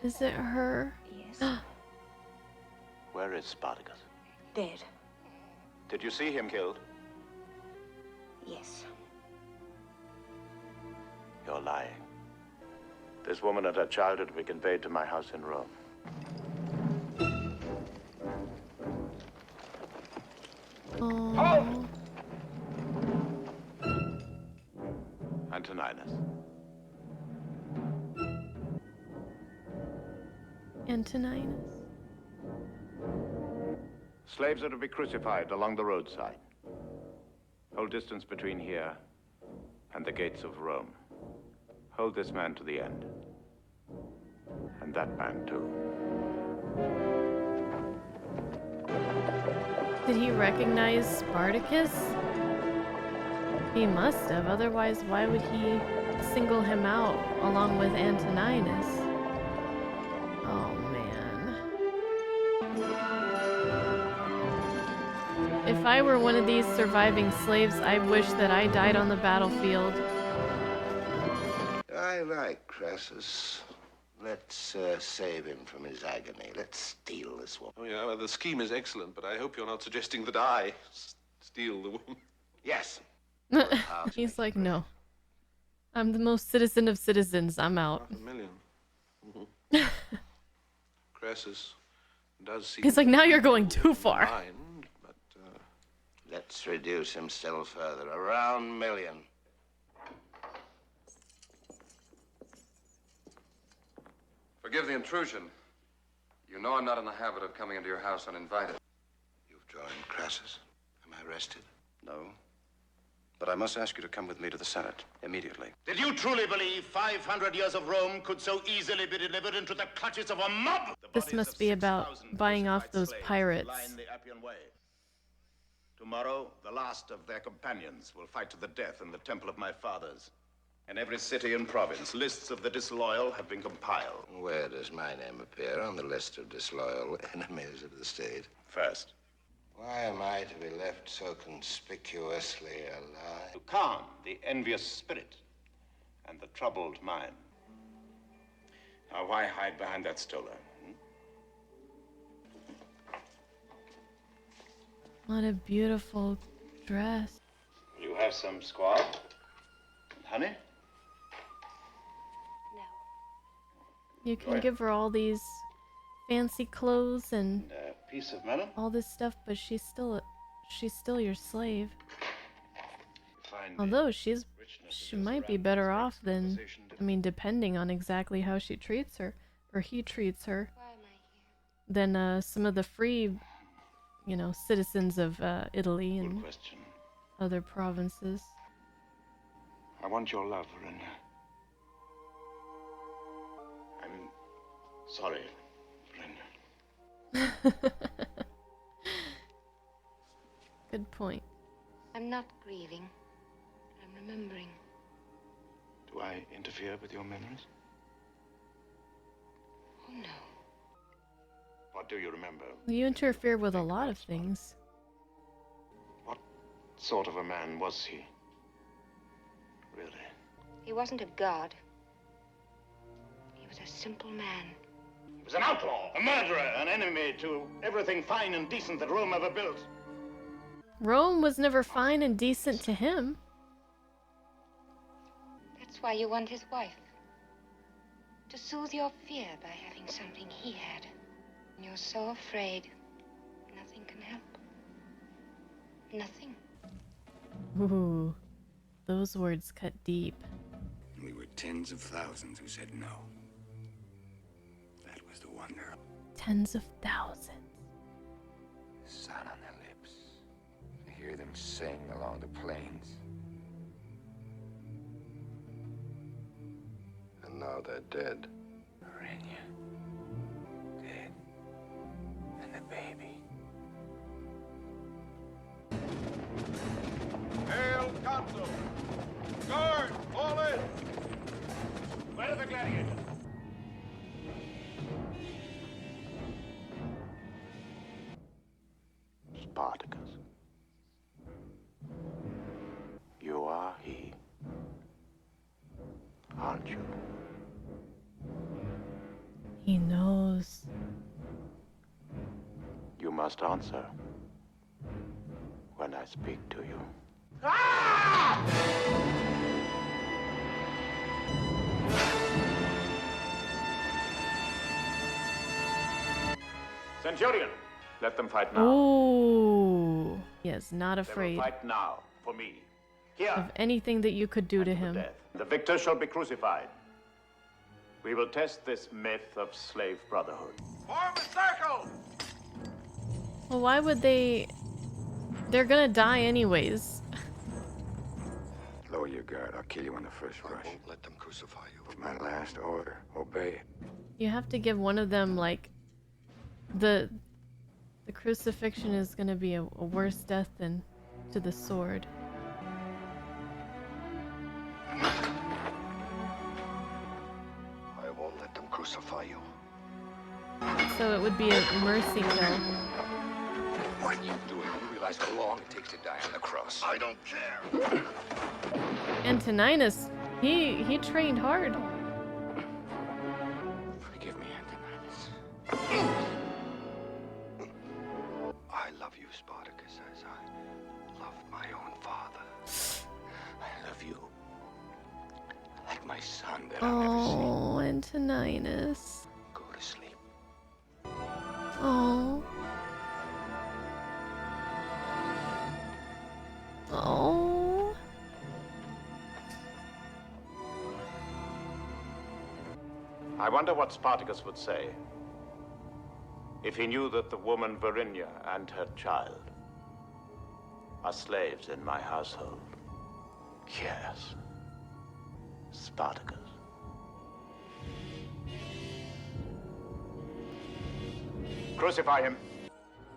[SPEAKER 1] Is it her?
[SPEAKER 11] Yes.
[SPEAKER 6] Where is Spartacus?
[SPEAKER 11] Dead.
[SPEAKER 6] Did you see him killed?
[SPEAKER 11] Yes.
[SPEAKER 6] You're lying. This woman and her child are to be conveyed to my house in Rome.
[SPEAKER 1] Oh.
[SPEAKER 6] Antoninus.
[SPEAKER 1] Antoninus.
[SPEAKER 16] Slaves are to be crucified along the roadside. Hold distance between here and the gates of Rome. Hold this man to the end. And that man too.
[SPEAKER 1] Did he recognize Spartacus? He must have, otherwise why would he single him out along with Antoninus? Oh man. If I were one of these surviving slaves, I wish that I died on the battlefield.
[SPEAKER 13] I like Crassus. Let's save him from his agony. Let's steal this woman.
[SPEAKER 4] Oh, yeah, well, the scheme is excellent, but I hope you're not suggesting that I steal the woman.
[SPEAKER 13] Yes.
[SPEAKER 1] He's like, no. I'm the most citizen of citizens. I'm out.
[SPEAKER 4] 500,000. Crassus does seem...
[SPEAKER 1] He's like, now you're going too far.
[SPEAKER 4] Mind, but,
[SPEAKER 13] Let's reduce him still further. Around 1 million.
[SPEAKER 9] Forgive the intrusion. You know I'm not in the habit of coming into your house uninvited.
[SPEAKER 13] You've joined Crassus. Am I arrested?
[SPEAKER 21] No. But I must ask you to come with me to the Senate immediately.
[SPEAKER 6] Did you truly believe 500 years of Rome could so easily be delivered into the clutches of a mob?
[SPEAKER 1] This must be about buying off those pirates.
[SPEAKER 6] Line the Appian Way. Tomorrow, the last of their companions will fight to the death in the temple of my fathers. In every city and province, lists of the disloyal have been compiled.
[SPEAKER 13] Where does my name appear on the list of disloyal enemies of the state?
[SPEAKER 6] First.
[SPEAKER 13] Why am I to be left so conspicuously alive?
[SPEAKER 6] To calm the envious spirit and the troubled mind. Now, why hide behind that stola?
[SPEAKER 1] What a beautiful dress.
[SPEAKER 6] Will you have some squab? Honey?
[SPEAKER 1] You can give her all these fancy clothes and
[SPEAKER 6] a piece of melon?
[SPEAKER 1] all this stuff, but she's still your slave. Although she might be better off than, I mean, depending on exactly how she treats her, or he treats her, than some of the free, you know, citizens of Italy and other provinces.
[SPEAKER 6] I want your love, Verena. I'm sorry, Verena.
[SPEAKER 1] Good point.
[SPEAKER 11] I'm not grieving. I'm remembering.
[SPEAKER 6] I interfere with your memories?
[SPEAKER 11] Oh, no.
[SPEAKER 6] What do you remember?
[SPEAKER 1] You interfere with a lot of things.
[SPEAKER 6] What sort of a man was he? Really?
[SPEAKER 11] He wasn't a god. He was a simple man.
[SPEAKER 6] He was an outlaw, a murderer, an enemy to everything fine and decent that Rome ever built.
[SPEAKER 1] Rome was never fine and decent to him.
[SPEAKER 11] That's why you want his wife. To soothe your fear by having something he had. And you're so afraid, nothing can help. Nothing.
[SPEAKER 1] Ooh, those words cut deep.
[SPEAKER 15] We were tens of thousands who said no. That was the wonder.
[SPEAKER 1] Tens of thousands.
[SPEAKER 15] The sun on their lips. To hear them sing along the plains.
[SPEAKER 17] And now they're dead.
[SPEAKER 15] Renya. Dead. And the baby.
[SPEAKER 3] Hail, Consul! Guard, fall in!
[SPEAKER 6] Where are the gladiators? Spartacus. You are he. Aren't you?
[SPEAKER 1] He knows.
[SPEAKER 6] You must answer when I speak to you. Centurion, let them fight now.
[SPEAKER 1] Ooh. He is not
[SPEAKER 6] They will
[SPEAKER 1] afraid
[SPEAKER 6] fight now for me. Here,
[SPEAKER 1] of anything that you could do to him.
[SPEAKER 6] death. The victor shall be crucified. We will test this myth of slave brotherhood.
[SPEAKER 3] Form a circle!
[SPEAKER 1] Well, why would they? They're gonna die anyways.
[SPEAKER 15] Lower your guard. I'll kill you on the first rush.
[SPEAKER 13] I won't let them crucify you.
[SPEAKER 15] It's my last order. Obey it.
[SPEAKER 1] You have to give one of them like the crucifixion is gonna be a worse death than to the sword.
[SPEAKER 13] I won't let them crucify you.
[SPEAKER 1] So it would be a mercy kill.
[SPEAKER 15] What are you doing? You realize how long it takes to die on the cross?
[SPEAKER 13] I don't care.
[SPEAKER 1] Antoninus, he trained hard.
[SPEAKER 15] Forgive me, Antoninus.
[SPEAKER 13] I love you, Spartacus, as I love my own father.
[SPEAKER 15] I love you. Like my son that I'll never see.
[SPEAKER 1] Oh, Antoninus.
[SPEAKER 15] Go to sleep.
[SPEAKER 1] Oh. Oh.
[SPEAKER 6] I wonder what Spartacus would say if he knew that the woman Varinia and her child are slaves in my household. Yes, Spartacus. Crucify him.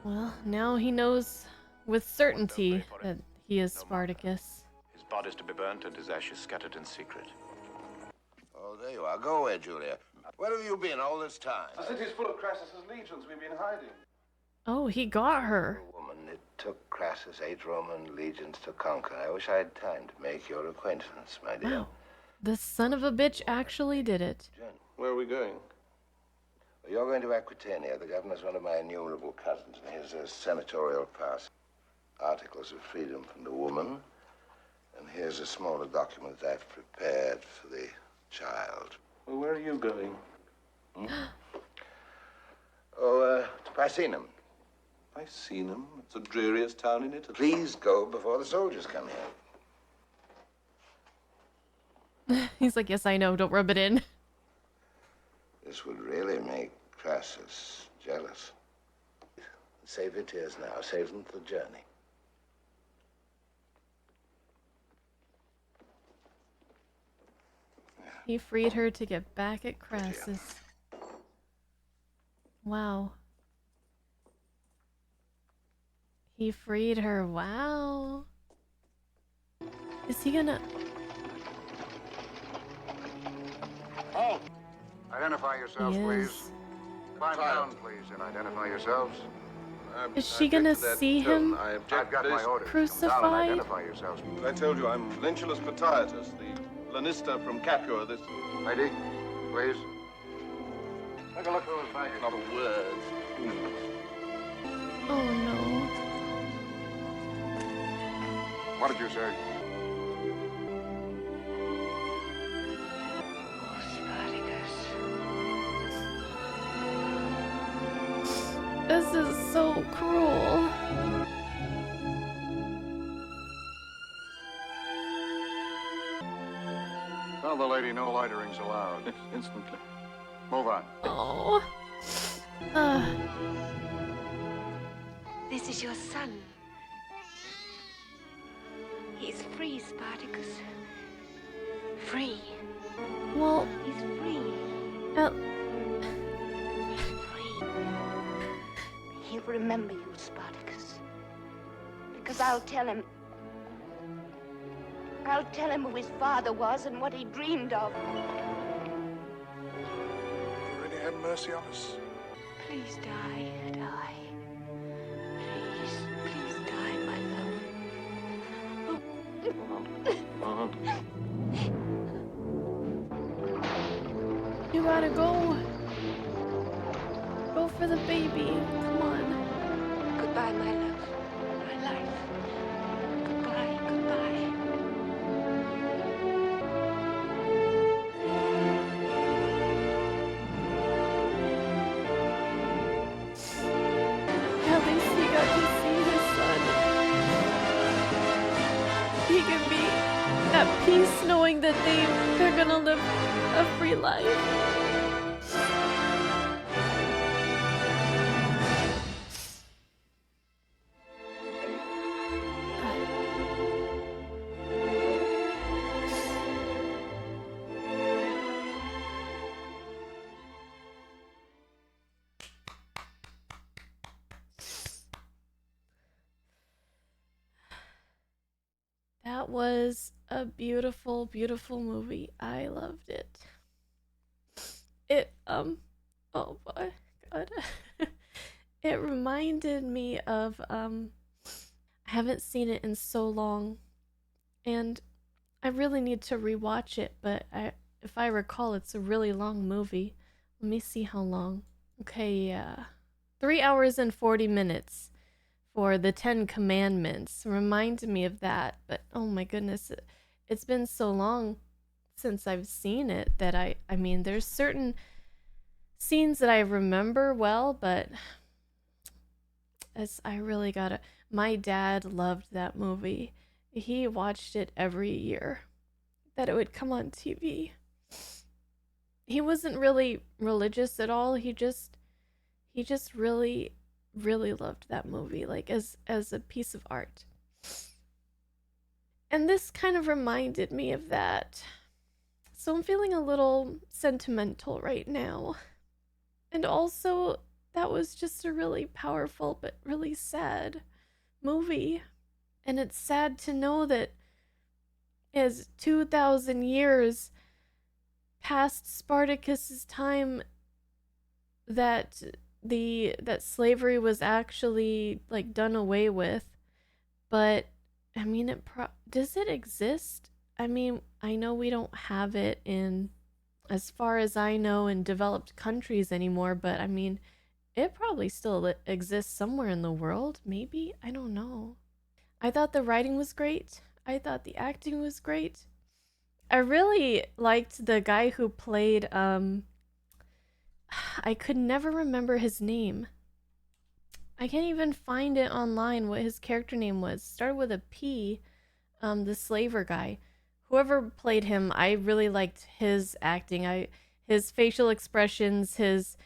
[SPEAKER 1] Well, now he knows with certainty that he is Spartacus.
[SPEAKER 6] His body's to be burnt and his ashes scattered in secret.
[SPEAKER 13] Oh, there you are. Go away, Julia. Where have you been all this time?
[SPEAKER 12] The city's full of Crassus's legions. We've been hiding.
[SPEAKER 1] Oh, he got her.
[SPEAKER 13] Woman, it took Crassus 8 Roman legions to conquer. I wish I had time to make your acquaintance, my dear.
[SPEAKER 1] Wow. The son of a bitch actually did it.
[SPEAKER 12] Where are we going?
[SPEAKER 13] Well, you're going to Aquitania. The governor's one of my innumerable cousins, and here's a senatorial pass. Articles of freedom from the woman. And here's a smaller document that I've prepared for the child.
[SPEAKER 12] Well, where are you going?
[SPEAKER 13] To Picenum.
[SPEAKER 12] Picenum? It's the dreariest town in Italy.
[SPEAKER 13] Please go before the soldiers come here.
[SPEAKER 1] He's like, yes, I know. Don't rub it in.
[SPEAKER 13] This would really make Crassus jealous. Save your tears now. Save them for the journey.
[SPEAKER 1] He freed her to get back at Crassus. Wow. He freed her. Wow. Is he gonna...
[SPEAKER 3] Identify yourselves,
[SPEAKER 1] He
[SPEAKER 3] please.
[SPEAKER 1] is.
[SPEAKER 3] Climb down, please, and identify yourselves.
[SPEAKER 1] Is she gonna see him
[SPEAKER 3] I've got my orders. Come down and
[SPEAKER 1] crucified?
[SPEAKER 3] identify yourselves.
[SPEAKER 4] I told you I'm Lentulus Batiatus, the Lanista from Capua. This
[SPEAKER 3] Lady, please. Take a look through his baggage.
[SPEAKER 4] not a word.
[SPEAKER 1] Oh no.
[SPEAKER 3] What did you say?
[SPEAKER 1] This is so cruel.
[SPEAKER 3] Tell the lady no loiterings allowed. Instantly. Move on.
[SPEAKER 1] Oh.
[SPEAKER 11] This is your son. He's free, Spartacus. Free.
[SPEAKER 1] Well,
[SPEAKER 11] he's free. He'll remember you, Spartacus. Because I'll tell him who his father was and what he dreamed of.
[SPEAKER 3] Really have mercy on us.
[SPEAKER 11] Please die. Please die, my love.
[SPEAKER 1] You gotta go. Go for the baby. Come on.
[SPEAKER 11] Goodbye, my love. My life. Goodbye.
[SPEAKER 1] At least he got to see his son. He can be at peace knowing that they're gonna live a free life. That was a beautiful, beautiful movie. I loved it. Oh my god. It reminded me of, I haven't seen it in so long, and I really need to rewatch it, but if I recall, it's a really long movie. Let me see how long. Okay, yeah. 3 hours and 40 minutes. For the 10 Commandments. Reminded me of that, but oh my goodness, it's been so long since I've seen it that I mean, there's certain scenes that I remember well, but I really gotta. My dad loved that movie. He watched it every year that it would come on TV. He wasn't really religious at all. He just really loved that movie, like as a piece of art. And this kind of reminded me of that. So I'm feeling a little sentimental right now. And also, that was just a really powerful but really sad movie. And it's sad to know that as 2,000 years past Spartacus's time, that slavery was actually like done away with. But I mean, does it exist? I mean, I know we don't have it in, as far as I know, in developed countries anymore, but I mean, it probably still exists somewhere in the world, maybe? I don't know. I thought the writing was great. I thought the acting was great. I really liked the guy who played, I could never remember his name. I can't even find it online what his character name was. Started with a P, the slaver guy. Whoever played him, I really liked his acting. His facial expressions, his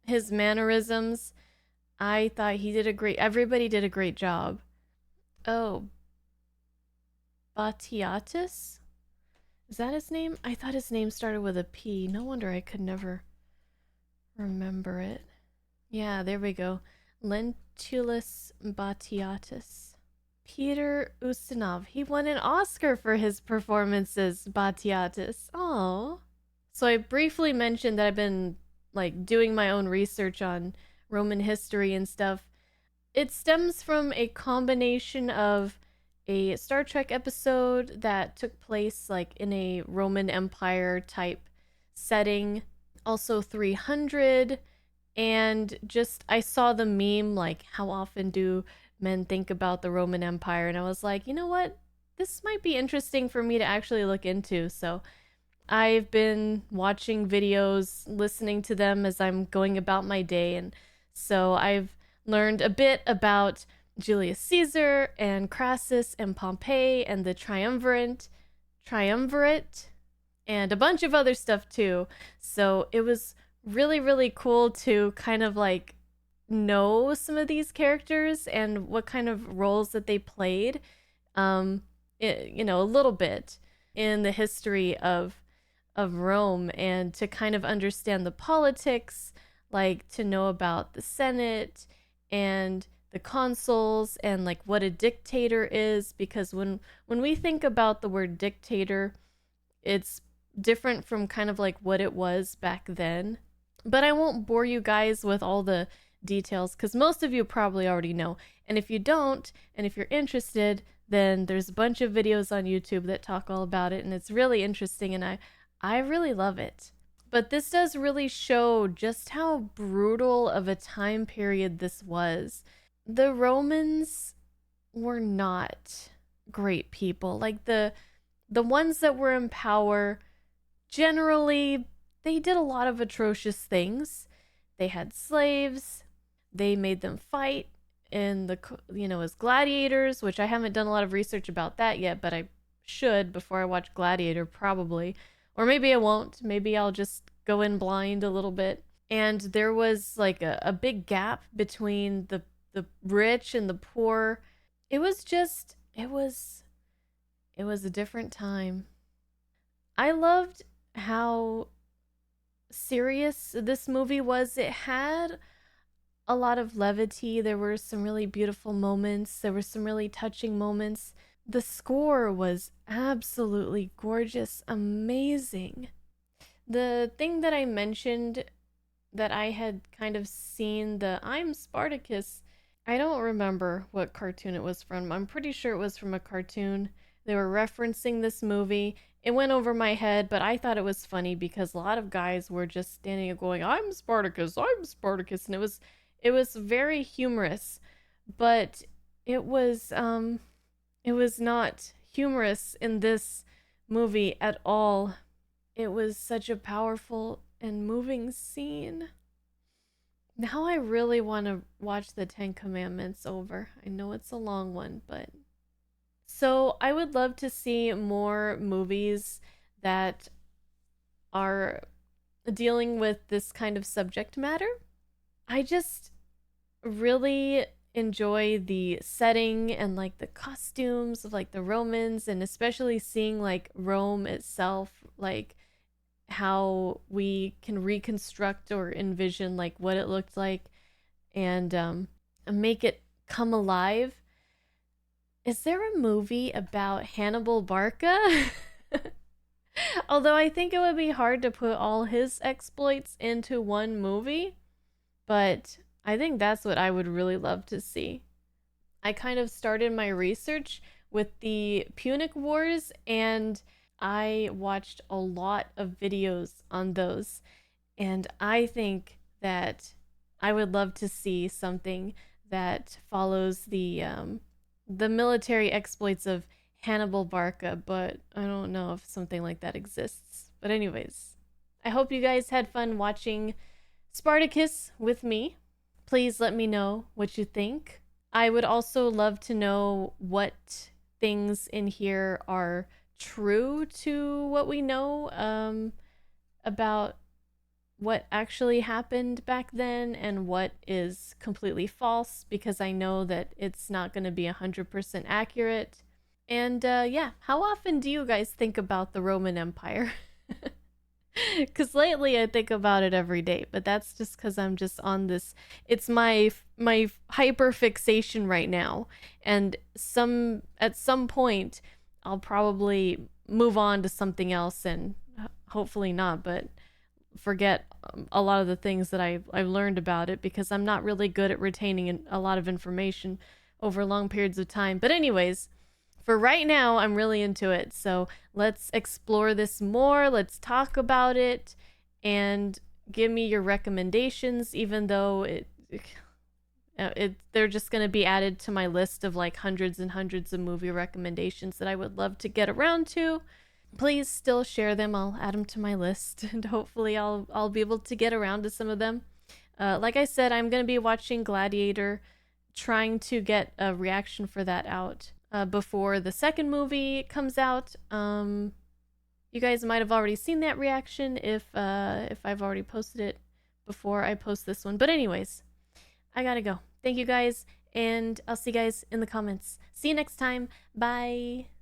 [SPEAKER 1] mannerisms. I thought everybody did a great job. Oh, Batiatus? Is that his name? I thought his name started with a P. No wonder I could never remember it. Yeah, there we go. Lentulus Batiatus. Peter Ustinov. He won an Oscar for his performances, Batiatus. Oh, So I briefly mentioned that I've been like doing my own research on Roman history and stuff. It stems from a combination of a Star Trek episode that took place like in a Roman Empire type setting, also 300, and just I saw the meme like how often do men think about the Roman Empire, and I was like, "You know what? This might be interesting for me to actually look into." So I've been watching videos, listening to them as I'm going about my day. And so I've learned a bit about Julius Caesar and Crassus and Pompey and the triumvirate, and a bunch of other stuff too. So it was really, really cool to kind of like know some of these characters and what kind of roles that they played, a little bit in the history of Rome, and to kind of understand the politics, like to know about the Senate and the consuls and like what a dictator is, because when we think about the word dictator, it's different from kind of like what it was back then. But I won't bore you guys with all the details because most of you probably already know. And if you don't, and if you're interested, then there's a bunch of videos on YouTube that talk all about it, and it's really interesting, and I really love it. But this does really show just how brutal of a time period this was. The Romans were not great people. Like the ones that were in power, generally they did a lot of atrocious things. They had slaves. They made them fight in the as gladiators, which I haven't done a lot of research about that yet, but I should before I watch Gladiator probably. Or maybe I won't. Maybe I'll just go in blind a little bit. And there was like a big gap between the rich and the poor. It was a different time. I loved how serious this movie was. It had a lot of levity. There were some really beautiful moments. There were some really touching moments. The score was absolutely gorgeous, amazing. The thing that I mentioned that I had kind of seen the I'm Spartacus, I don't remember what cartoon it was from. I'm pretty sure it was from a cartoon. They were referencing this movie. It went over my head, but I thought it was funny because a lot of guys were just standing and going, I'm Spartacus, and it was very humorous, but it was not humorous in this movie at all. It was such a powerful and moving scene. Now I really want to watch the Ten Commandments over. I know it's a long one, but... So I would love to see more movies that are dealing with this kind of subject matter. I just really enjoy the setting and like the costumes of like the Romans, and especially seeing like Rome itself, like how we can reconstruct or envision like what it looked like, and make it come alive. Is there a movie about Hannibal Barca? Although I think it would be hard to put all his exploits into one movie, but I think that's what I would really love to see. I kind of started my research with the Punic Wars, and I watched a lot of videos on those, and I think that I would love to see something that follows the military exploits of Hannibal Barca, but I don't know if something like that exists. But anyways, I hope you guys had fun watching Spartacus with me. Please let me know what you think. I would also love to know what things in here are true to what we know about what actually happened back then and what is completely false, because I know that it's not going to be 100% accurate. And yeah, how often do you guys think about the Roman Empire? Because lately I think about it every day, but that's just because I'm just on this. It's my hyper fixation right now, and at some point I'll probably move on to something else and hopefully not, but forget a lot of the things that I've learned about it, because I'm not really good at retaining a lot of information over long periods of time. But anyways, for right now, I'm really into it. So let's explore this more. Let's talk about it and give me your recommendations, even though they're just going to be added to my list of like hundreds and hundreds of movie recommendations that I would love to get around to. Please still share them. I'll add them to my list, and hopefully I'll be able to get around to some of them. Like I said, I'm going to be watching Gladiator, trying to get a reaction for that out before the second movie comes out. You guys might have already seen that reaction if I've already posted it before I post this one. But anyways, I gotta go. Thank you guys, and I'll see you guys in the comments. See you next time. Bye.